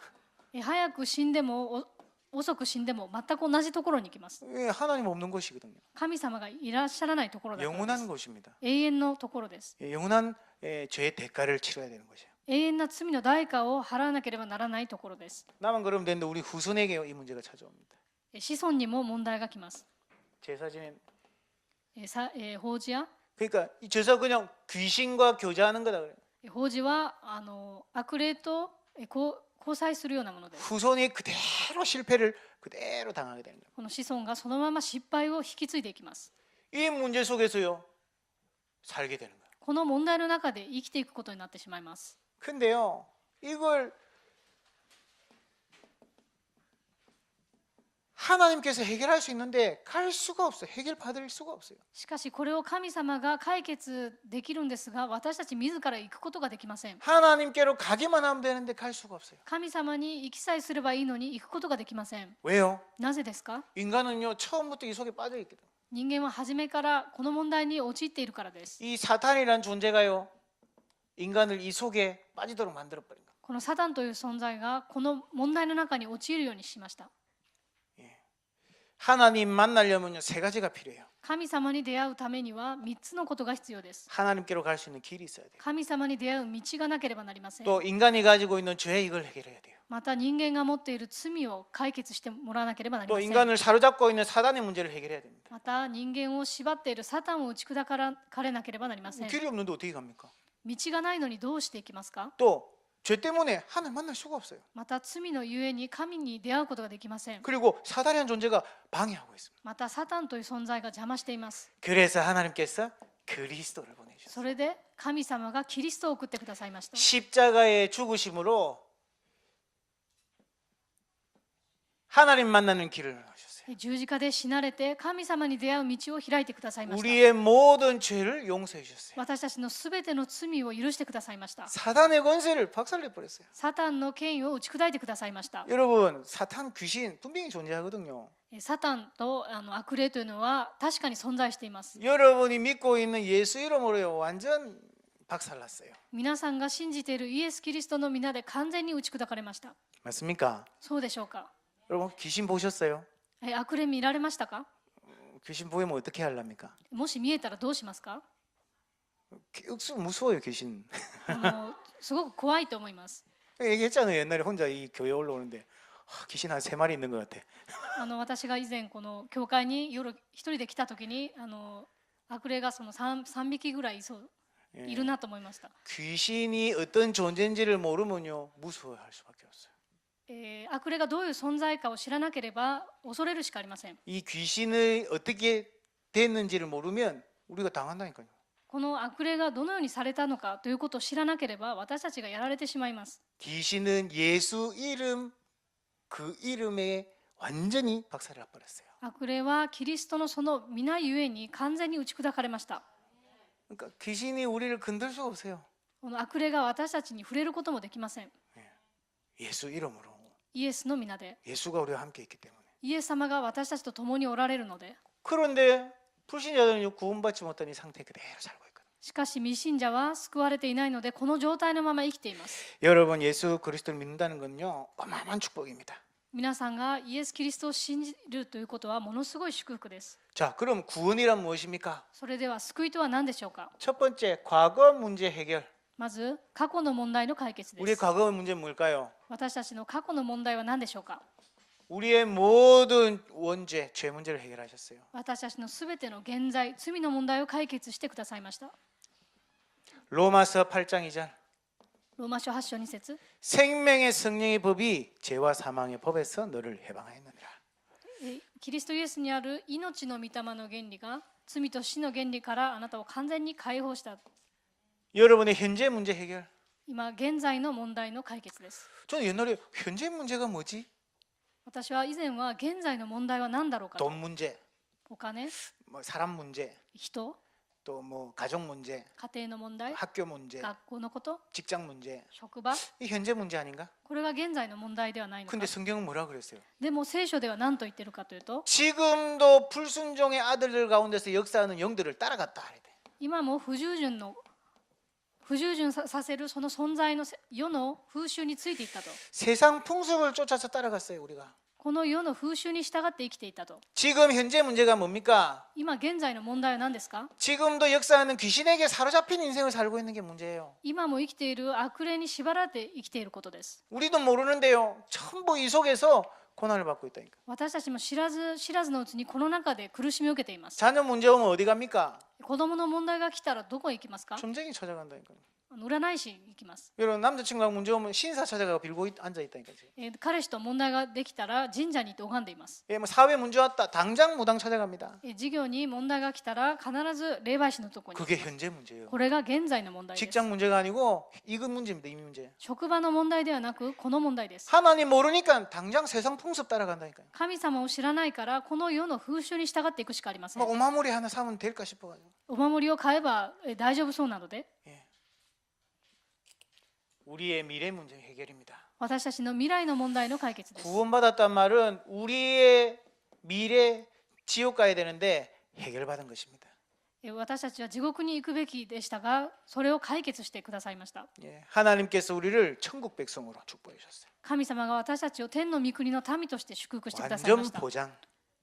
早く死んでも遅く死んでも全く同じところに行きます。 하나님 없는 곳이거든요. 神様がいらっしゃらないところだからで 영원한 す。 곳입니다. 永遠のところです。 영원한 죄의 대가를 치러야 되는 것이에요. 永遠な罪の代価を払わなければならないところです。 나만 그러면 되는데 우리 후손에게 이 문제가 찾아옵니다. 子孫にも問題が来ます。 제사 지낸 法事や 그러니까 이 제사 그냥 귀신과 교제하는 거다 그래요. 法事は悪霊と交際するようなものです。 후손이 그대로 실패를 그대로 당하게 되는 거예요. この子孫がそのまま失敗を引き継いでいきます。 이 문제 속에서요 살게 되는 거예요. この問題の中で生きていくことになってしまいます。 근데요 이걸 하나님께서 해결할 수 있는데 갈 수가 없어요. 해결 받을 수가 없어요. しかしこれを神様が解決できるんですが、私たち自ら行くことができません。 하나님께로 가기만 하면 되는데 갈 수가 없어요. 神様に行きさえすればいいのに行くことができません。 왜요? なぜですか。 인간은요 처음부터 이 속에 빠져 있거든. 人間は初めからこの問題に陥っているからです。 이 사탄이란 존재가요 인간을 이 속에 빠지도록 만들어 버린 거예요. このサタンという存在がこの問題の中に陥るようにしました。 하나님 만나려면요 세 가지가 필요해요. 神様に出会うためには3つのことが必要です。 하나님께로 갈 수 있는 길이 있어야 돼요. 神様に出会う道がなければなりません。 또 인간이 가지고 있는 죄 이걸 해결해야 돼요. また人間が持っている罪を解決してもらわなければなり 또 ません。 인간을 사로잡고 있는 사단의 문제를 해결해야 됩니다. また人間を縛っているサタンを打ち砕かれなければなりません。 길이 없는데 어떻게 갑니까? 道がないのにどうしていきますか。 또 죄 때문에 하나님 만날 수가 없어요. また罪のゆえに神に出会うことができません。 그리고 사단이라는 존재가 방해하고 있습니다. またサタンという存在が邪魔しています。 그래서 하나님께서 그리스도를 보내주셨어요. それで神様がキリストを送ってくださいました。 십자가의 죽으심으로 하나님 만나는 길을 하셨어요. 十字架で死なれて神様に出会う道を開いてくださいました。 우리의 모든 죄를 용서해 주셨어요. 私たちのすべての罪を許してくださいました。 사단의 권세를 박살내 버렸어요. サタンの権威を打ち砕いてくださいました。 여러분, 사탄 귀신 분명히 존재하거든요. サタンと悪霊というのは確かに存在しています。 여러분이 믿고 있는 예수 이름으로요, 완전 박살났어요. 皆さんが信じているイエス・キリストの皆で完全に打ち砕かれました。 맞습니까? そうでしょうか。 여러분 귀신 보셨어요? 悪霊見られましたか？ 귀신 보이면 어떻게 하랍니까? もし見えたらどうしますか？ 무서워요 귀신. すごく怖いと思います。 얘기했잖아요. 옛날에 혼자 이 교회 올라오는데 귀신 한 3마리 있는 것 같아. 私が以前この教会に夜一人で来た時に悪霊がその 3匹ぐらいいるなと思いました。 귀신이 어떤 존재인지를 모르면요 무서워할 수밖에 없어요. 悪霊がどういう存在かを知らなければ恐れるしかありません。 이 귀신이 어떻게 됐는지를 모르면 우리가 당한다니까요. この悪霊がどのようにされたのかということを知らなければ私たちがやられてしまいます。 귀신은 예수 이름 그 이름에 완전히 박살을 나버렸어요. 悪霊はキリストのその皆ゆえに完全に打ち砕かれました。 그러니까 귀신이 우리를 건들 수 없어요. この悪霊が私たちに触れることもできません。 예수 이름으로. イエスの皆で、 예수가 우리와 함께 있기 때문에. イエス様が私たちと共におられるので。 그런데 불신자들은 구원받지 못한 이 상태 그대로 살고 있거든요. しかし未信者は救われていないのでこの状態のまま生きています。 여러분 예수 그리스도를 믿는다는 건요 어마어마한 축복입니다. 皆さんがイエス・キリストを信じるということはものすごい祝福です。 자, 그럼 구원이란 무엇입니까? それでは救いとは何でしょうか。 첫 번째 과거 문제 해결. まず過去の問題の解決で 우리의 す。 과거 문제는 뭘까요? 私たちの過去の問題は何でしょうか。 우리의 모든 원죄, 죄 문제를 해결하셨어요. 私たちのすべての現在、罪の問題を解決してくださいました。 로마서 8장 2절. ローマ書8章2節 생명의 성령의 법이 죄와 사망의 법에서 너를 해방하였느니라. キリストイエスにある命の御霊の原理が罪と死の原理からあなたを完全に解放した。 여러분의 현재 문제 해결. 今現在の問題の解決です。 저는 옛날에 현재 문제가 뭐지? 私は以前は現在の問題は何だろうかと。 돈 문제, お金、 뭐 사람 문제, 人、 또 뭐 가족 문제, 家庭の問題、 학교 문제, 学校のこと、 직장 문제. 職場、 이 현재 문제 아닌가? これが現在の問題ではないのか。 근데 성경은 뭐라 그랬어요? でも聖書では何と言ってるかというと、 지금도 불순종의 아들들 가운데서 역사하는 영들을 따라갔다. 今も不従順させるその存在の世の風習についていったと。 세상 풍습을 쫓아서 따라갔어요, 우리가. この世の風習に従って生きていたと。 지금 현재 문제가 뭡니까? 今現在の問題は何ですか。 지금도 역사하는 귀신에게 사로잡힌 인생을 살고 있는 게 문제예요. 今も生きている悪霊に縛られて生きていることです。 우리도 모르는데요. 전부 이 속에서 고난을 받고 있다니까. 私たちも知らずのうちにこの中で苦しみを受けています。 자녀 문제 오면 어디 갑니까? 子供の問題が来たらどこへ行きますか。 점쟁이 찾아간다니까요. 占い師に行きます。 여러분 남자친구랑 문제 오면 신사 찾아가고 빌고 앉아 있다니까요. 彼氏と問題ができたら神社に行って拝んでいます。 예, 뭐 사회 문제 왔다. 당장 무당 찾아갑니다. 事業に問題が来たら必ず霊媒師のところに。 그게 현재 문제예요. これが現在の問題です。 직장 문제가 아니고 이건 문제입니다. 이 문제. 職場の問題ではなくこの問題です。 하나님 모르니까 당장 세상 풍습 따라간다니까요. 神様を知らないからこの世の風習に従っていくしかありません。 막 오마무리 하나 사면 될까 싶어가지고. お守りを買えば大丈夫そうなので。 우리의 미래 문제 해결입니다. 私たちの未来の問題の解決です。 구원받았단 말은 우리의 미래 지옥 가야 되는데 해결받은 것입니다. 私たちは地獄に行くべきでしたが、それを解決してくださいました。 예, 하나님께서 우리를 천국 백성으로 축복해 주셨어요. 神様が私たちを天の御国の民として祝福してください 완전 ました。 보장.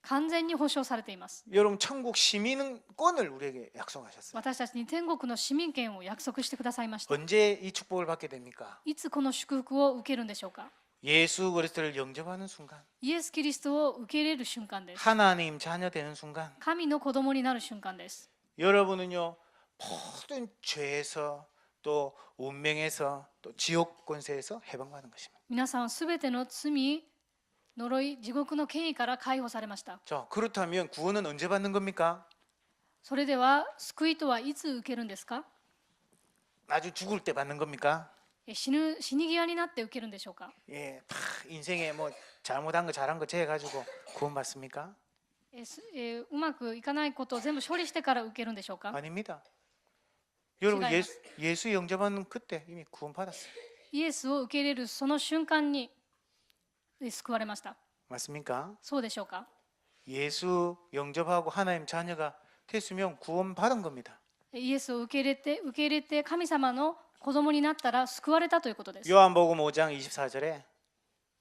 完全に保証されています。 여러분 천국 시민권을 우리에게 약속하셨어요. 私たちに天国の市民権を約束してくださいました。 언제 이 축복을 받게 됩니까? いつこの祝福を受けるんでしょうか。 예수 그리스도를 영접하는 순간, イエス・キリストを受け入れる瞬間です。 하나님 자녀 되는 순간, 神の子供になる瞬間です。 여러분은요 모든 죄에서 또 운명에서 또 지옥 권세에서 해방받은 것입니다. 皆さんはすべての罪、呪い、地獄の権威から解放されました。 자, 그렇다면 구원은 언제 받는 겁니까? それでは救いとはいつ受けるんですか？ 아주 죽을 때 받는 겁니까? 死に際になって受けるんでしょうか？ 예, 다 인생에 뭐 잘못한 거 잘한 거 제해 가지고 구원 받습니까? うまくいかないことを全部処理してから受けるんでしょうか？ 아닙니다. 여러분 시간이 예수 영접하는 그때 이미 구원 받았어요. イエスを受け入れるその瞬間に救われました。 맞습니까? そうでしょうか？ 예수 영접하고 하나님 자녀가 됐으면 구원 받은 겁니다. イエスを受け入れて神様の子供になったら救われたということです。 요한복음 5장 24절에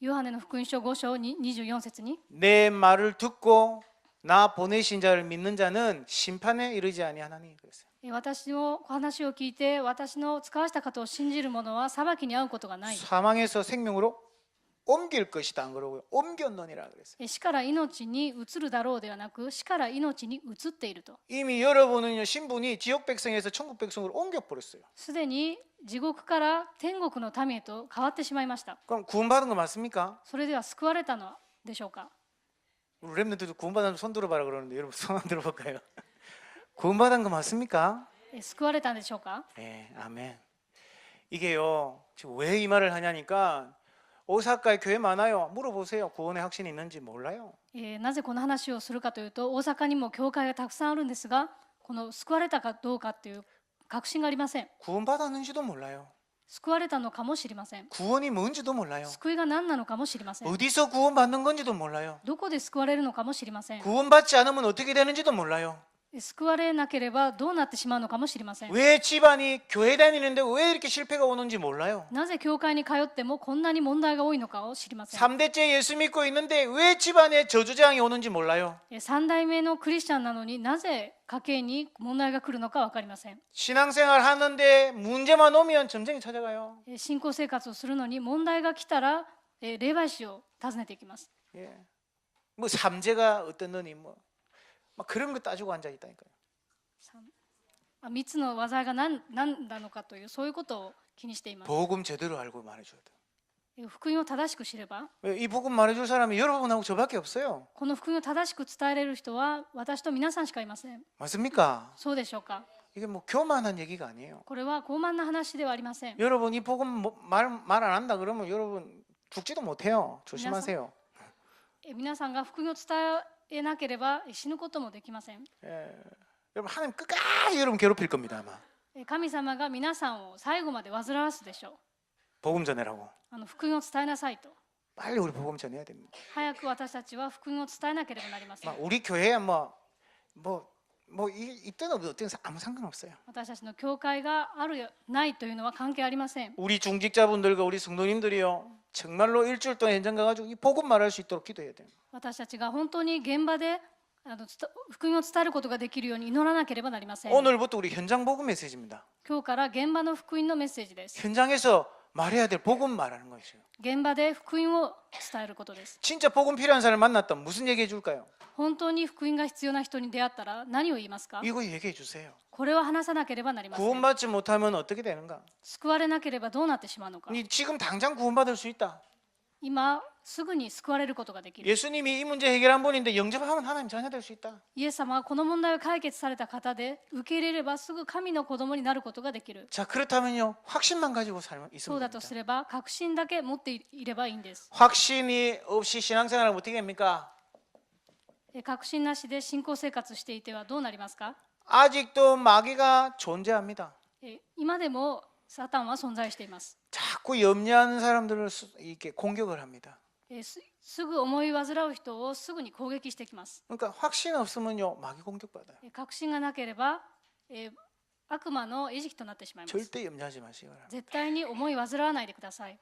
ヨハネの福音書5章に24節に 내 말을 듣고 나 보내신 자를 믿는 자는 심판에 이르지 아니하나니 그랬어요. 私の話を聞いて私の使わした方を信じる者は裁きに遭うことがない。 사망에서 생명으로 옮길 것이다 안 그러고요. 옮겼느니라 그랬어요. 死から命に移るだろうではなく死から命に移っていると。 이미 여러분은요 신분이 지역 백성에서 천국 백성으로 옮겨 버렸어요. すでに地獄から天国の民へと変わってしまいました。 그럼 구원받은 거 맞습니까? それでは救われたのでしょうか？ 우리 랩런트도 구원받은 손 들어봐라 그러는데 여러분 손 안 들어볼까요? 구원받은 거 맞습니까? 救われたんでしょうか？ 네, 아멘. 이게요 지금 왜 이 말을 하냐니까 오사카에 교회 많아요. 물어보세요. 구원의 확신이 있는지 몰라요. なぜこの話をするかというと、大阪にも教会がたくさんあるんですが、この救われたかどうかという確信がありません。 구원받았는지도 몰라요. 救われたのかもしれません。 구원이 뭔지도 몰라요. 救いが何なのかもしれません。 어디서 구원받는 건지도 몰라요. どこで救われるのかもしれません。 구원받지 않으면 어떻게 되는지도 몰라요. 救われなければどうなってしまうのかもしれません。 왜 집안이 교회 다니는데 왜 이렇게 실패가 오는지 몰라요. なぜ教会に通ってもこんなに問題が多いのかを知りません。 3대째 예수 믿고 있는데 왜 집안에 저주장이 오는지 몰라요. 3代目のクリスチャンなのになぜ家計に問題が来るのか分かりません。 신앙생활 하는데 문제만 오면 점쟁이 찾아가요. 信仰生活をするのに問題が来たら霊媒師を訪ねていきます。 예. 뭐 삼재가 어떻느니 뭐 막 그런 거 따지고 앉아 있다니까요. 3つの災いが何なのかというそういうことを気にしています。 복음 제대로 알고 말해줘야 돼. 福音を正しく知れば、 이 복음 말해줄 사람이 여러분하고 저밖에 없어요. この福音を正しく伝えれる人は私と皆さんしかいません。 맞습니까? そうでしょうか？ 이게 뭐 교만한 얘기가 아니에요. これは傲慢な話ではありません。 여러분 이 복음 말 안 한다 그러면 여러분 죽지도 못해요. 조심하세요. 皆さんが福音を伝えなければ死ぬこともできません。 예. 여러분 하나님 끝까지 여러분 괴롭힐 겁니다 아마. 神様が皆さんを最後まで煩わすでしょう。 복음 전해라고. 福音を伝えなさいと。 빨리 우리 복음 전해야 됩니다. 早く私たちは福音を伝えなければなりません。 막 우리 교회야 있든 없든 아무 상관없어요. 私たちの教会があるないというのは関係ありません。 우리 중직자분들과 우리 성도님들이요 정말로 일주일 동안 현장 가가지고 이 복음 말할 수 있도록 기도해야 돼요. 私たちが本当に現場で福音を伝えることができるように祈らなければなりません。 오늘부터 우리 현장 복음 메시지입니다. 今日から現場の福音のメッセージです。 현장에서 말해야 될 복음 말하는 것이에요. 現場で福音を伝えることです。 진짜 복음 필요한 사람을 만났다면 무슨 얘기해 줄까요? 本当に福音が必要な人に出会ったら何を言いますか？ 이거 얘기해 주세요. これは話さなければなりません。 구원받지 못하면 어떻게 되는가? 救われなければどうなってしまうのか。 지금 당장 구원받을 수 있다. 今すぐに救われることができる。 예수님이 이 문제 해결한 분인데 영접하면 하나님 자녀 될 수 있다. イエス様はこの問題を解決された方で受け入れればすぐ神の子供になることができる。 자 그렇다면요 확신만 가지고 살면 そう 있으면 だと 됩니다. すれば確信だけ持っていればいいんです。 확신이 없이 신앙생활을 어떻게 합니까? 確信なしで信仰生活していてはどうなりますか？ 아직도 마귀가 존재합니다. 今でもサタンは存在しています。 자꾸 염려하는 사람들을 이렇게 공격을 합니다. すぐ思い煩う人をすぐに攻撃してきます。 그러니까 확신 없으면요 마귀 공격받아요. 確信がなければ、悪魔の餌食となってしまいます。 절대 염려하지 마시기 바랍니다. 絶対に思い煩わないでください。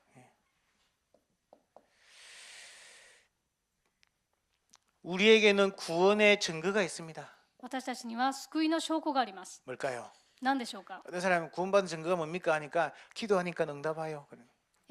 우리에게는 구원의 증거가 있습니다. 私たちには救いの証拠があります。 뭘까요? 何でしょうか？ 어떤 사람은 구원받은 증거가 뭡니까 하니까 기도하니까 응답하여.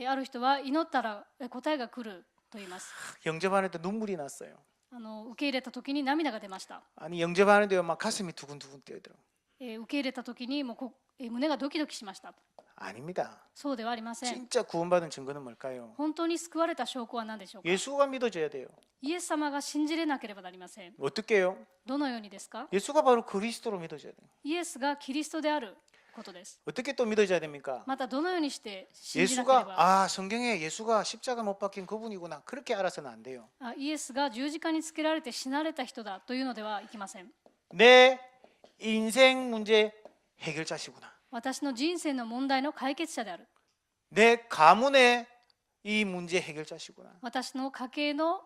ある人は祈ったら答えが来ると言います。 영접하는데 눈물이 났어요. 受け入れた時に涙が出ました。 아니 영접하는데요 막 가슴이 두근두근 뛰더라고. 受け入れた時にもう胸がドキドキしました。 아닙니다. そうではありません。 진짜 구원받은 증거는 뭘까요? 本当に救われた証拠は何でしょうか。 예수가 믿어져야 돼요. イエス様が信じれなければなりません。 어떻게 해요? どのようにですか。 예수가 바로 그리스도로 믿어져야 돼요. イエスがキリストであることです。 어떻게 또 믿어져야 됩니까? またどのようにして信じなけれ 예수가 ば。 성경에 예수가 십자가 못 박힌 그분이구나 그렇게 알아서는 안 돼요. イエスが十字架につけられて死なれた人だというのではいきません。 내 인생 문제 해결자시구나. 私の人生の問題の解決者である。 내 가문의 이 문제 해결자시구나. 私の家計の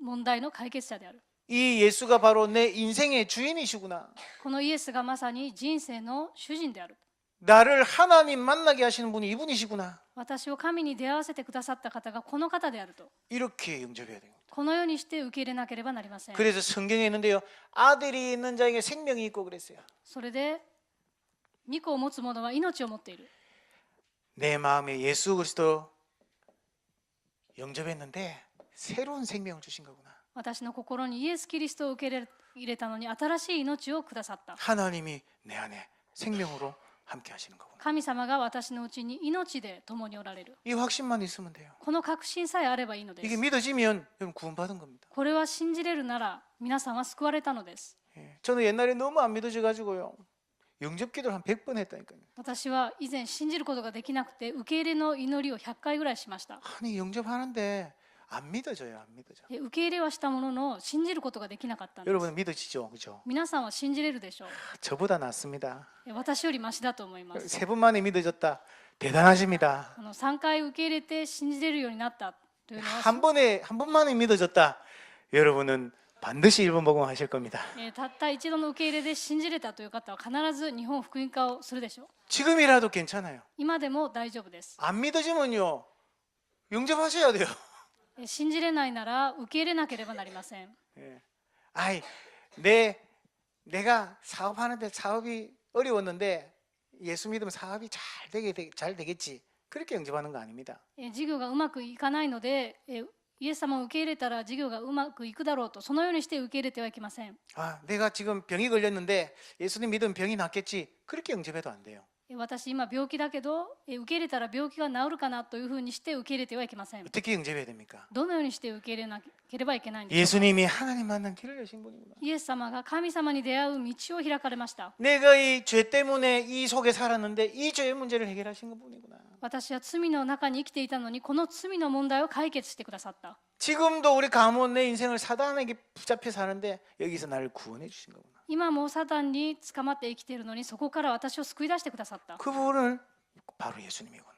問題の解決者である。 이 예수가 바로 내 인생의 주인이시구나. このイエスがまさに人生の主人である。 나를 하나님 만나게 하시는 분이 이분이시구나. 私を神に出会わせてくださった方がこの方であると。 이렇게 영접해야 됩니다. このようにして受け入れなければなりません。 그래서 성경에 있는데요. 아들이 있는 자에게 생명이 있고 그랬어요. それで御子を持つ者は命を持っている。 내 마음에 예수 그리스도 영접했는데 새로운 생명을 주신 거구나. 私の心にイエス・キリストを受け入れたのに新しい命をくださった。 하나님이 내 안에 생명으로 함께 하시는 거구나. 神様が私のうちに命で共におられる。 이 확신만 있으면 돼요. この確信さえあればいいので 이게 す。 믿어지면 여러분 구원받은 겁니다. これは信じれるなら皆さんは救われたのです。 예. 저는 옛날에 너무 안 믿어져 가지고요. 영접 기도를 한 100번 했다니까요. 私は以前信じることができなくて受け入れの祈りを100回ぐらいしました。 아니 영접하는데 안 믿어져요. 안 믿어져. 受け入れはしたものの信じることができなかったんです。 여러분은 믿어지죠, 그죠? 皆さんは信じれるでしょう。 저보다 낫습니다. 私よりマシだと思います。 세 번 만에 믿어졌다. 대단하십니다. 3回受け入れて信じれるようになったというのは 한 번만에 믿어졌다. 여러분은 반드시 일본 복음하실 겁니다. たった一度の受け入れで信じれたという方は必ず日本福音化をするでしょう。 지금이라도 괜찮아요. 今でも大丈夫です。 안 믿어지면요. 영접하셔야 돼요. 信じれないなら受け入れなければなりません。 예. 아이, 내가 사업하는데 사업이 어려웠는데 예수 믿으면 사업이 잘 되겠지. 그렇게 영접하는 거 아닙니다. 事業がうまくいかないので、イエス様を受け入れたら事業がうまくいくだろうと、そのようにして受け入れてはいけません。 아, 내가 지금 병이 걸렸는데 예수님 믿으면 병이 낫겠지. 그렇게 영접해도 안 돼요. 私今病気だけど受け入れたら病気が治るかなというふうにして受け入れてはいけません。 어떻게 영접해야 됩니까? どのようにして受け入れなければいけないんでしょうか。 예수님이 하나님 만난 길을 여신 분이구나. イエス様が神様に出会う道を開かれました。 내가 이 죄 때문에 이 속에 살았는데 이 죄의 문제를 해결하신 분이구나. 私は罪の中に生きていたのにこの罪の問題を解決してくださった。 지금도 우리 가문 내 인생을 사단에게 붙잡혀 사는데 여기서 나를 구원해 주신 거구나. 今もサタンに捕まって生きているのにそこから私を救い出してくださった。 그분을 바로 예수님이구나.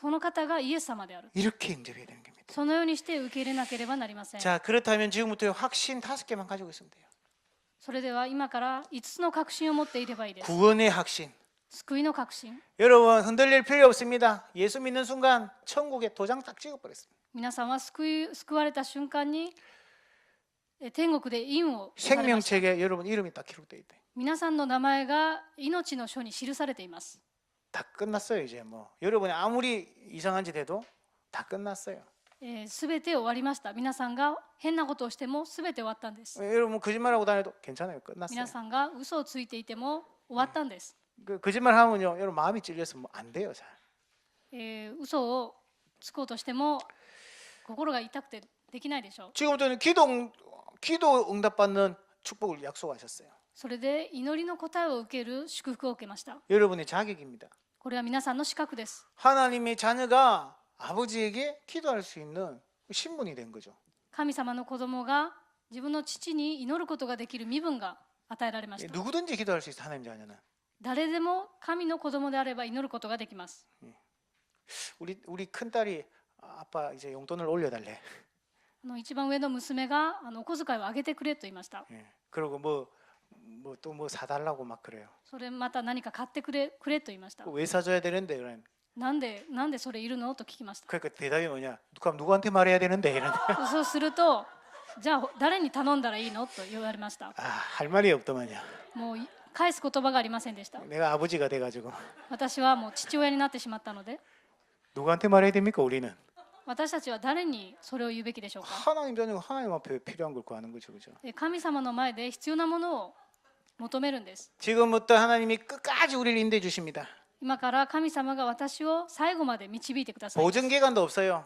この方がイエス様である。 이렇게 영접해야 되는 겁니다. そのようにして受け入れなければなりません。 자, 그렇다면 지금부터 확신 5개만 가지고 있으면 돼요. それでは今から5つの確信を持っていればいいです。 구원의 확신. 救いの確信。 여러분 흔들릴 필요 없습니다. 예수 믿는 순간 천국에 도장 딱 찍어버렸습니다. 皆さんは救われた瞬間に天国で印を押されました。 생명책에 여러분 이름이 딱 기록되어 있대. 皆さんの名前が命の書に記されています。 다 끝났어요 이제 뭐. 여러분이 아무리 이상한 짓 해도 다 끝났어요. すべて終わりました。皆さんが変なことをしてもすべて終わったんです。 여러분 거짓말하고 다녀도 괜찮아요. 끝났어요. 皆さんが嘘をついていても終わったんです。 그 거짓말하면요, 여러분 마음이 찔려서 뭐 안 돼요 잘. 嘘をつこうとしても心が痛くてできないでしょう。 지금부터는 기도 응답받는 축복을 약속하셨어요. それで祈りの答えを受ける祝福を受けました。 여러분의 자격입니다. これは皆さんの資格です。 하나님의 자녀가 아버지에게 기도할 수 있는 신분이 된 거죠. 神様の子供が自分の父に祈ることができる身分が与えられました。 누구든지 기도할 수 있어 하나님 자녀는. 誰でも神の子供であれば祈ることができます。 우리 큰 딸이 아빠 이제 용돈을 올려달래. 一番上の娘がお小遣いをあげてくれと言いました。 그리고 또 뭐 사달라고 막 그래요. それまた何か買ってくれと言いました。 왜 사줘야 되는데 그래. なんでそれいるのと聞きました。 그러니까 대답이 뭐냐? 누구한테 말해야 되는데 이런데. そうすると、じゃあ誰に頼んだらいいのと言われました。 할 말이 없더만요. もう返す言葉がありませんでした。 내가 아버지가 돼가지고 私はもう父親になってしまったので、 누구한테 말해야 됩니까 우리는? 私たちは誰にそれを言うべきでしょうか。 하나님 자녀가 하나님 앞에 필요한 걸 구하는 거죠, 그죠? 神様の前で必要なものを求めるんです。 지금부터 하나님이 끝까지 우리를 인도해 주십니다. 今から神様が私を最後まで導いてくださいます。 보증 기간도 없어요.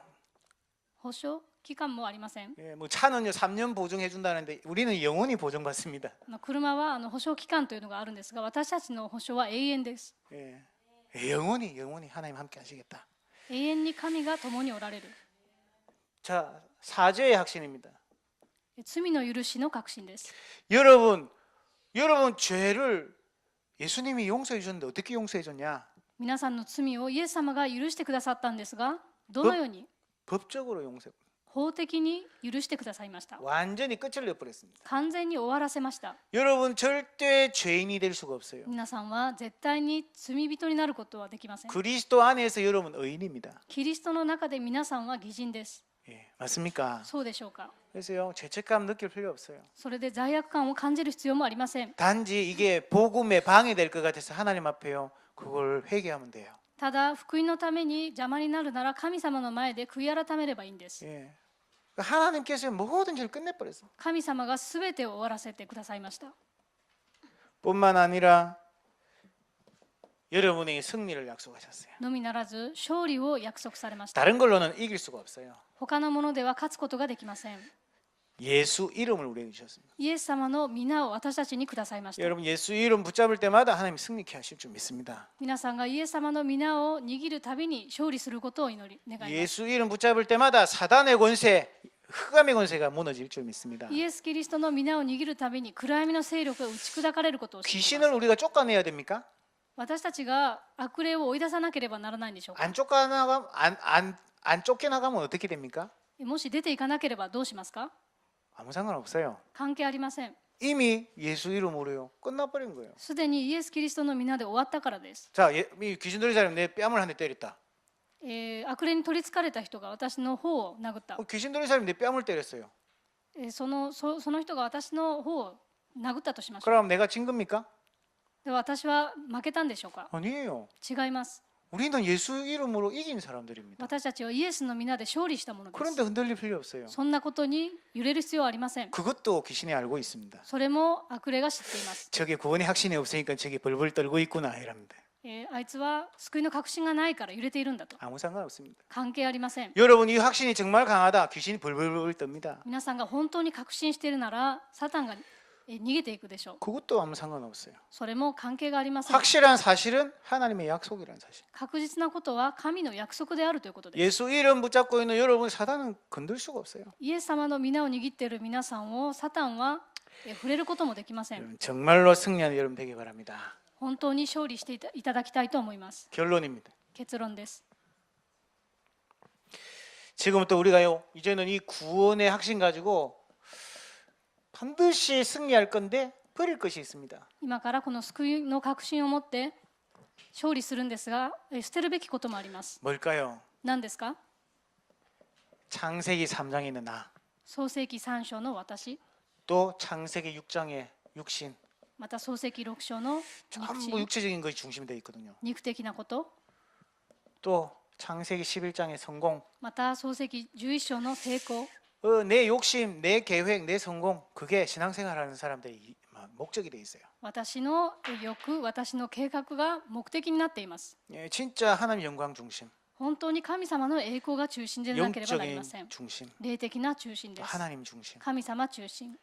保証期間もありません。 예, 뭐 차는요 3년 보증해 준다는데 우리는 영원히 보증받습니다. 車は保証期間というのがあるんですが、私たちの保証は永遠です。 예. 영원히 하나님 함께 하시겠다. 永遠に神が共におられる。 자, 사죄의 확신입니다. 罪の許しの確信です。 여러분 죄를 예수님이 용서해 주셨는데 어떻게 용서해 줬냐? 皆さんの罪をイエス様が許してくださったんですが、どのように 법적으로 용서. 法的に許してくださいました。 완전히 끝을 내버렸습니다. 完全に終わらせました。 여러분 절대 죄인이 될 수가 없어요. 皆さんは絶対に罪人になることはできません。 그리스도 안에서 여러분 의인입니다. キリストの中で皆さんは義人です。 예, 맞습니까? そうでしょうか。 그래서요 죄책감 느낄 필요 없어요. それで罪悪感を感じる必要もありません。 단지 이게 복음에 방해될 것 같아서 하나님 앞에요 그걸 회개하면 돼요. ただ福音のために邪魔になるなら神様の前で悔い改めればいいんです。 예. 하나님께서 모든 죄를 끝내버렸어. 神様がすべてを終わらせてくださいました。 뿐만 아니라 여러분에게 승리를 약속하셨어요. のみならず勝利を約束されました。 다른 걸로는 이길 수가 없어요. 他のものでは勝つことができません。 예수 이름을 우리에게 주셨습니다. イエス様の皆を私たちにくださいました。 여러분 예수 이름 붙잡을 때마다 하나님 승리케 하실 줄 믿습니다. 皆さんがイエス様の皆を握るたびに勝利することを祈り願います。 예수 이름 붙잡을 때마다 사단의 권세, 흑암의 권세가 무너질 줄 믿습니다. イエス・キリストの皆を握るたびに暗闇の勢力が打ち砕かれることを信じます。 귀신을 우리가 쫓아내야 됩니까? 私たちが悪霊を追い出さなければならないんでしょうか。 안 쫓겨나가면 어떻게 됩니까? もし出ていかなければどうしますか。 아무 상관없어요. 関係ありません。 이미 예수 이름으로요 끝나버린 거예요. すでにイエス・キリストの皆で終わったからです。 자, 이 귀신 들린 사람이 내 뺨을 한 대 때렸다. 悪霊に取りつかれた人が私の方を殴った。 귀신 들린 사람이 내 뺨을 때렸어요. その人が私の方を殴ったとしましょう。 그럼 내가 진 겁니까? で私は負けたんでしょうか。 아니에요. 違います。 우리는 예수 이름으로 이긴 사람들입니다. 私たちはイエスの皆で勝利したものです。 그런데 흔들릴 필요 없어요. そんなことに揺れる必要はありません。 그것도 귀신이 알고 있습니다. それも悪霊が知っています。 저게 구원의 확신이 없으니까 저게 벌벌 떨고 있구나 이랍니다. あいつは救いの確信がないから揺れているんだと。 아무 상관없습니다. 関係ありません。 여러분 이 확신이 정말 강하다. 귀신이 벌벌 떱니다. 皆さんが本当に確信しているならサタンが逃げていくでしょう。 그것도 아무 상관없어요. それも関係がありません。 확실한 사실은 하나님의 약속이라는 사실. 確実なことは神の約束であるということです。 예수 이름 붙잡고 있는 여러분 사단은 건들 수가 없어요. イエス様の皆を握っている皆さんをサタンは触れることもできません。 여러분, 정말로 승리하는 여러분 되길 바랍니다. 本当に勝利していただきたいと思います。 결론입니다. 結論です。 지금부터 우리가요 이제는 이 구원의 확신 가지고 반드시 승리할 건데 버릴 것이 있습니다. 今からこの救いの確信を持って勝利するんですが、捨てるべきこともあります。 뭘까요? 何ですか。 창세기 3장에 있는 나, 創世記3章の私、 또 창세기 6장의 육신, また創世記6章の肉 전부 親 육체적인 것이 중심이 되어 있거든요. 肉的なこと、 또 창세기 11장의 성공, また創世記11章の成功、 내 욕심, 내 계획, 내 성공, 그게 신앙생활하는 사람들의 목적이 되어 있어요. 私の欲、私の計画が目的になっています。 예, 진짜 하나님 영광 중심, 本当に神様の栄光が中心でなければなりません。 영적인 중심, 霊的な中心です。 하나님 중심. 神様中心。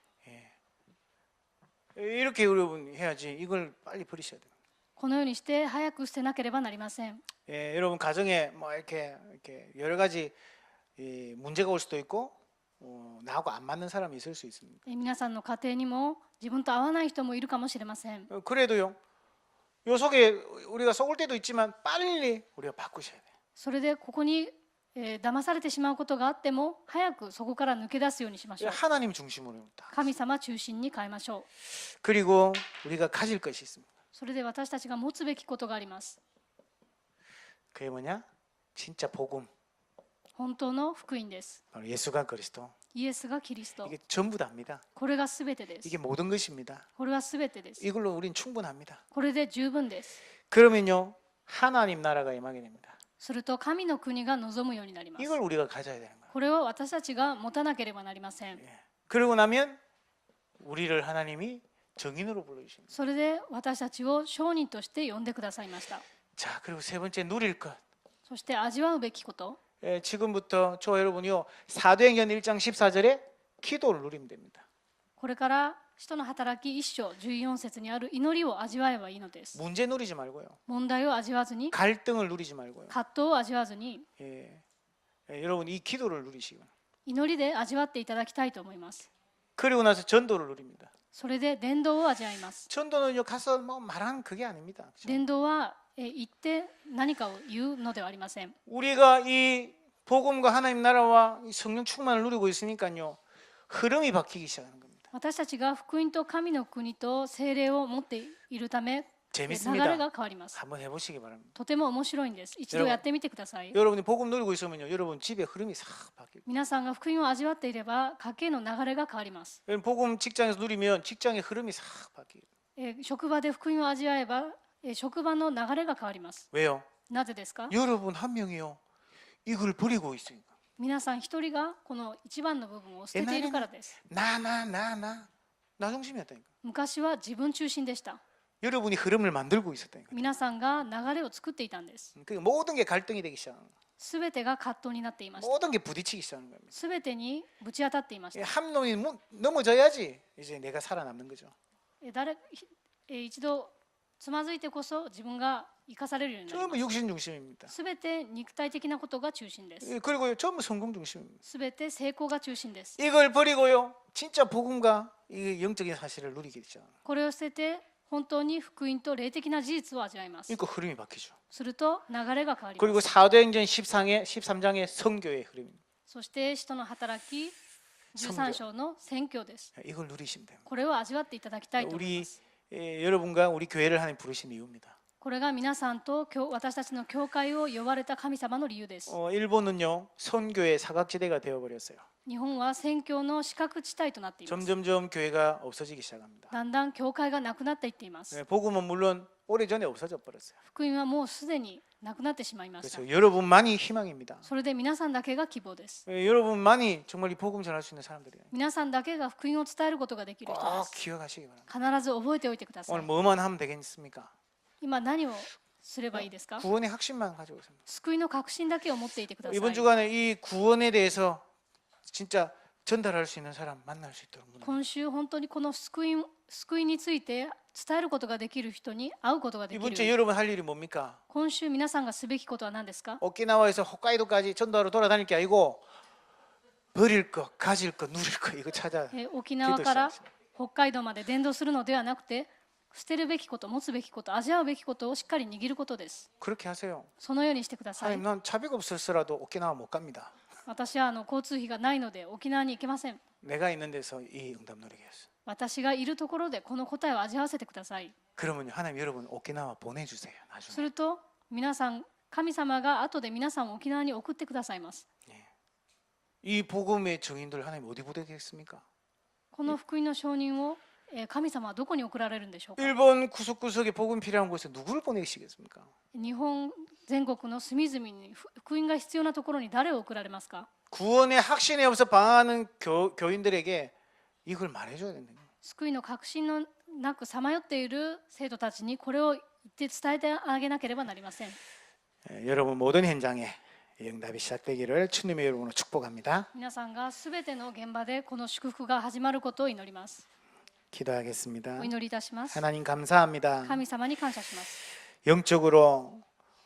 이렇게 여러분 해야지 이걸 빨리 버리셔야 돼요. このようにして早く捨てなければなりません。 예, 여러분 가정에 뭐 이렇게 여러 가지 문제가 올 수도 있고 나하고 안 맞는 사람이 있을 수 있습니다. 皆さんの家庭にも自分と合わない人もいるかもしれません。 그래도요, 요 속에 우리가 속을 때도 있지만 빨리 우리가 바꾸셔야 돼요. それでここに騙されてしまうことがあっても早くそこから抜け出すようにしましょう。 하나님 중심으로 다. 神様中心に変えましょう。 그리고 우리가 가질 것이 있습니다. それで私たちが持つべきことがあります。 그게 뭐냐? 진짜 복음. 本当の福音です。 바로 예수가 그리스도. イエスがキリスト。 이게 전부 다입니다. これがすべてです。 이게 모든 것입니다. これはすべてです。 이걸로 우린 충분합니다. これで十分です。 그러면요, 하나님 나라가 임하게 됩니다. すると神の国が望むようになります。 이걸 우리가 가져야 되는 거예요. これを私たちが持たなければなりません。 그러고 나면 우리를 하나님이 정인으로 불러주십니다. それで私たちを証人として呼んでくださいました。 자, 그리고 세 번째 누릴 것. そして味わうべきこと、 지금부터 저와 여러분이요. 사도행전 1장 14절에 기도를 누리면 됩니다. これから使徒の働き1章14節にある祈りを味わえばいいのです。 문제 누리지 말고요. 問題を味わわずに、 갈등을 누리지 말고요. 葛藤を味わわずに、 여러분 이 기도를 누리시고 祈りで味わっていただきたいと思います。 그리고 나서 전도를 누립니다. それで伝道を味わいます。 전도는요 가서 뭐 말하는 그게 아닙니다. 그죠? 伝道は言って何かを言うのではありません。 우리가 이 복음과 하나님 나라와 이 성령 충만을 누리고 있으니까요 흐름이 바뀌기 시작하는 겁니다. 私たちが福音と神の国と聖霊を持っているため、流 재밌습니다. れが変わります。 한번 해보시기 바랍니다. とても面白いんです。一度やってみてください。 여러분이 복음 누리고 있으면요 여러분 집에 흐름이 싹 바뀌고 皆さんが福音を味わっていれば、家計の流れが変わります。 여러분 복음 직장에서 누리면 직장의 흐름이 싹 바뀌고 職場で福音を味わえば、職場の流れが変わります。 왜요? なぜですか？ 여러분 한 명이요 이걸 버리고 있으니까 皆さん一人がこの一番の部分を捨てているからです。 나 중심이었다니까. 昔は自分中心でした。 여러분이 흐름을 만들고 있었다니까. 皆さんが流れを作っていたんです。 그 모든 게 갈등이 되기 시작하는 거예요. すべてが葛藤になっていました。 모든 게 부딪히기 시작하는 겁니다. すべてにぶち当たっていました。 한 놈이 넘어져야지 이제 내가 살아남는 거죠. 一度つまずいてこそ自分が生かされるようになり 전부 ます。 육신 중심입니다. すべて肉体的なことが中心です。 그리고 전부 성공 중심입니다. すべて成功が中心です。 이걸 버리고요. 진짜 복음과 이 영적인 사실을 누리기 시작하는 거예요. これを捨てて本当に福音と霊的な事実を味わいます。 그러니까 흐름이 바뀌죠. すると流れが変わりま 그리고 す。 사도행전 13장의 선교의 흐름입니다. そして使徒の働き13章の宣教です。 이걸 누리시면 됩니다. これを味わっていただきたいと思いま 우리 す。 여러분과 우리 교회를 하나님 부르신 이유입니다. これが皆さんと私たちの教会を呼ばれた神様の理由です。 일본은요 선교의 사각지대가 되어버렸어요. 日本は宣教の死角地帯となっています。 점점점 교회가 없어지기 시작합니다. だんだん教会がなくなっていっています。 복음은 물론 오래전에 없어져 버렸어요. 福音はもうすでになくなってしまいました。 그래서 여러분만이 희망입니다. それで皆さんだけが希望です。 여러분만이 정말 이 복음 전할 수 있는 사람들이에요. 皆さんだけが福音を伝えることができる人で 꼭 す。 기억하시기 바랍니다. 必ず覚えておいてくださ 오늘 い。 뭐만 하면 되겠습니까? 今何をすればいいですか？ 구원의 확신만 가지고 있습니다. 救いの確信だけを持っていてください。 이번 주간에 이 구원에 대해서 진짜 전달할 수 있는 사람 만날 수 있도록 今週本当にこの救いについて伝えることができる人に会うことができ 이번 주에 る。 여러분 할 일이 뭡니까? 今週皆さんがすべきことは何ですか？ 오키나와에서 홋카이도까지 전도하러 돌아다닐 게 아니고 버릴 거, 가질 거, 누릴 거 이거 찾아 沖縄から北海道まで伝道するのではなくて、捨てるべきこと、持つべきこと、味わうべきことをしっかり握ることです。 그렇게 하세요. そのようにしてください。 하나님 난 차비가 없었어라도 오키나와 못 갑니다. 私は交通費がないので沖縄に行けません。 내가 있는 데서 이 응답 누리게 했어. 私がいるところでこの答えを味わわせてください。 그러면 하나님 여러분 오키나와 보내주세요. す 나중에. ると皆さん、神様が後で皆さんを沖縄に送ってくださいます。 이 복음의 증인들 하나님 어디 보내겠습니까? この福音の証人を神様はどこに送られるんでしょうか？ 일본 구석구석에 복음 필요한 곳에 누구를 보내시겠습니까? 日本全国の隅々に福音が必要なところに誰を送られますか？ 구원의 확신에 없어 방황하는 교인들에게 이걸 말해줘야 된다. 救いの確信のなくさまよっている生徒たちにこれを言って伝えてあげなければなりません。 여러분 모든 현장에 응답이 시작되기를 주님의 이름으로 축복합니다. 皆さんがすべての現場でこの祝福が始まることを祈ります。 기도하겠습니다. お祈りいたします。 하나님 감사합니다. 神様に感謝します。 영적으로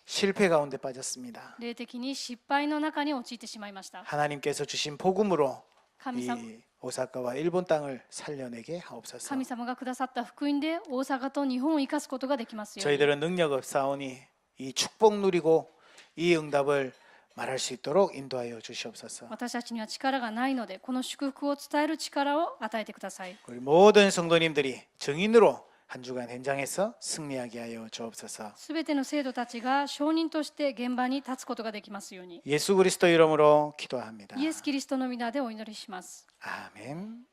실패 가운데 빠졌습니다. 霊的に失敗の中に陥ってしまいました。 하나님께서 주신 복음으로 神様 이 오사카와 일본 땅을 살려내게 하옵소서. 神様がくださった福音で大阪と日本を生かすことができますように。 저희들은 능력 없사오니 이 축복 누리고 이 응답을 말할 수 있도록 인도하여 주시옵소서. 私たちには力がないのでこの祝福を伝える力を与えてください。 우리 모든 성도님들이 증인으로 한 주간 현장에서 승리하게 하여 주옵소서. すべての生徒たちが証人として現場に立つことができますように。 예수 그리스도 이름으로 기도합니다. イエス・キリストの皆でお祈りします。 아멘.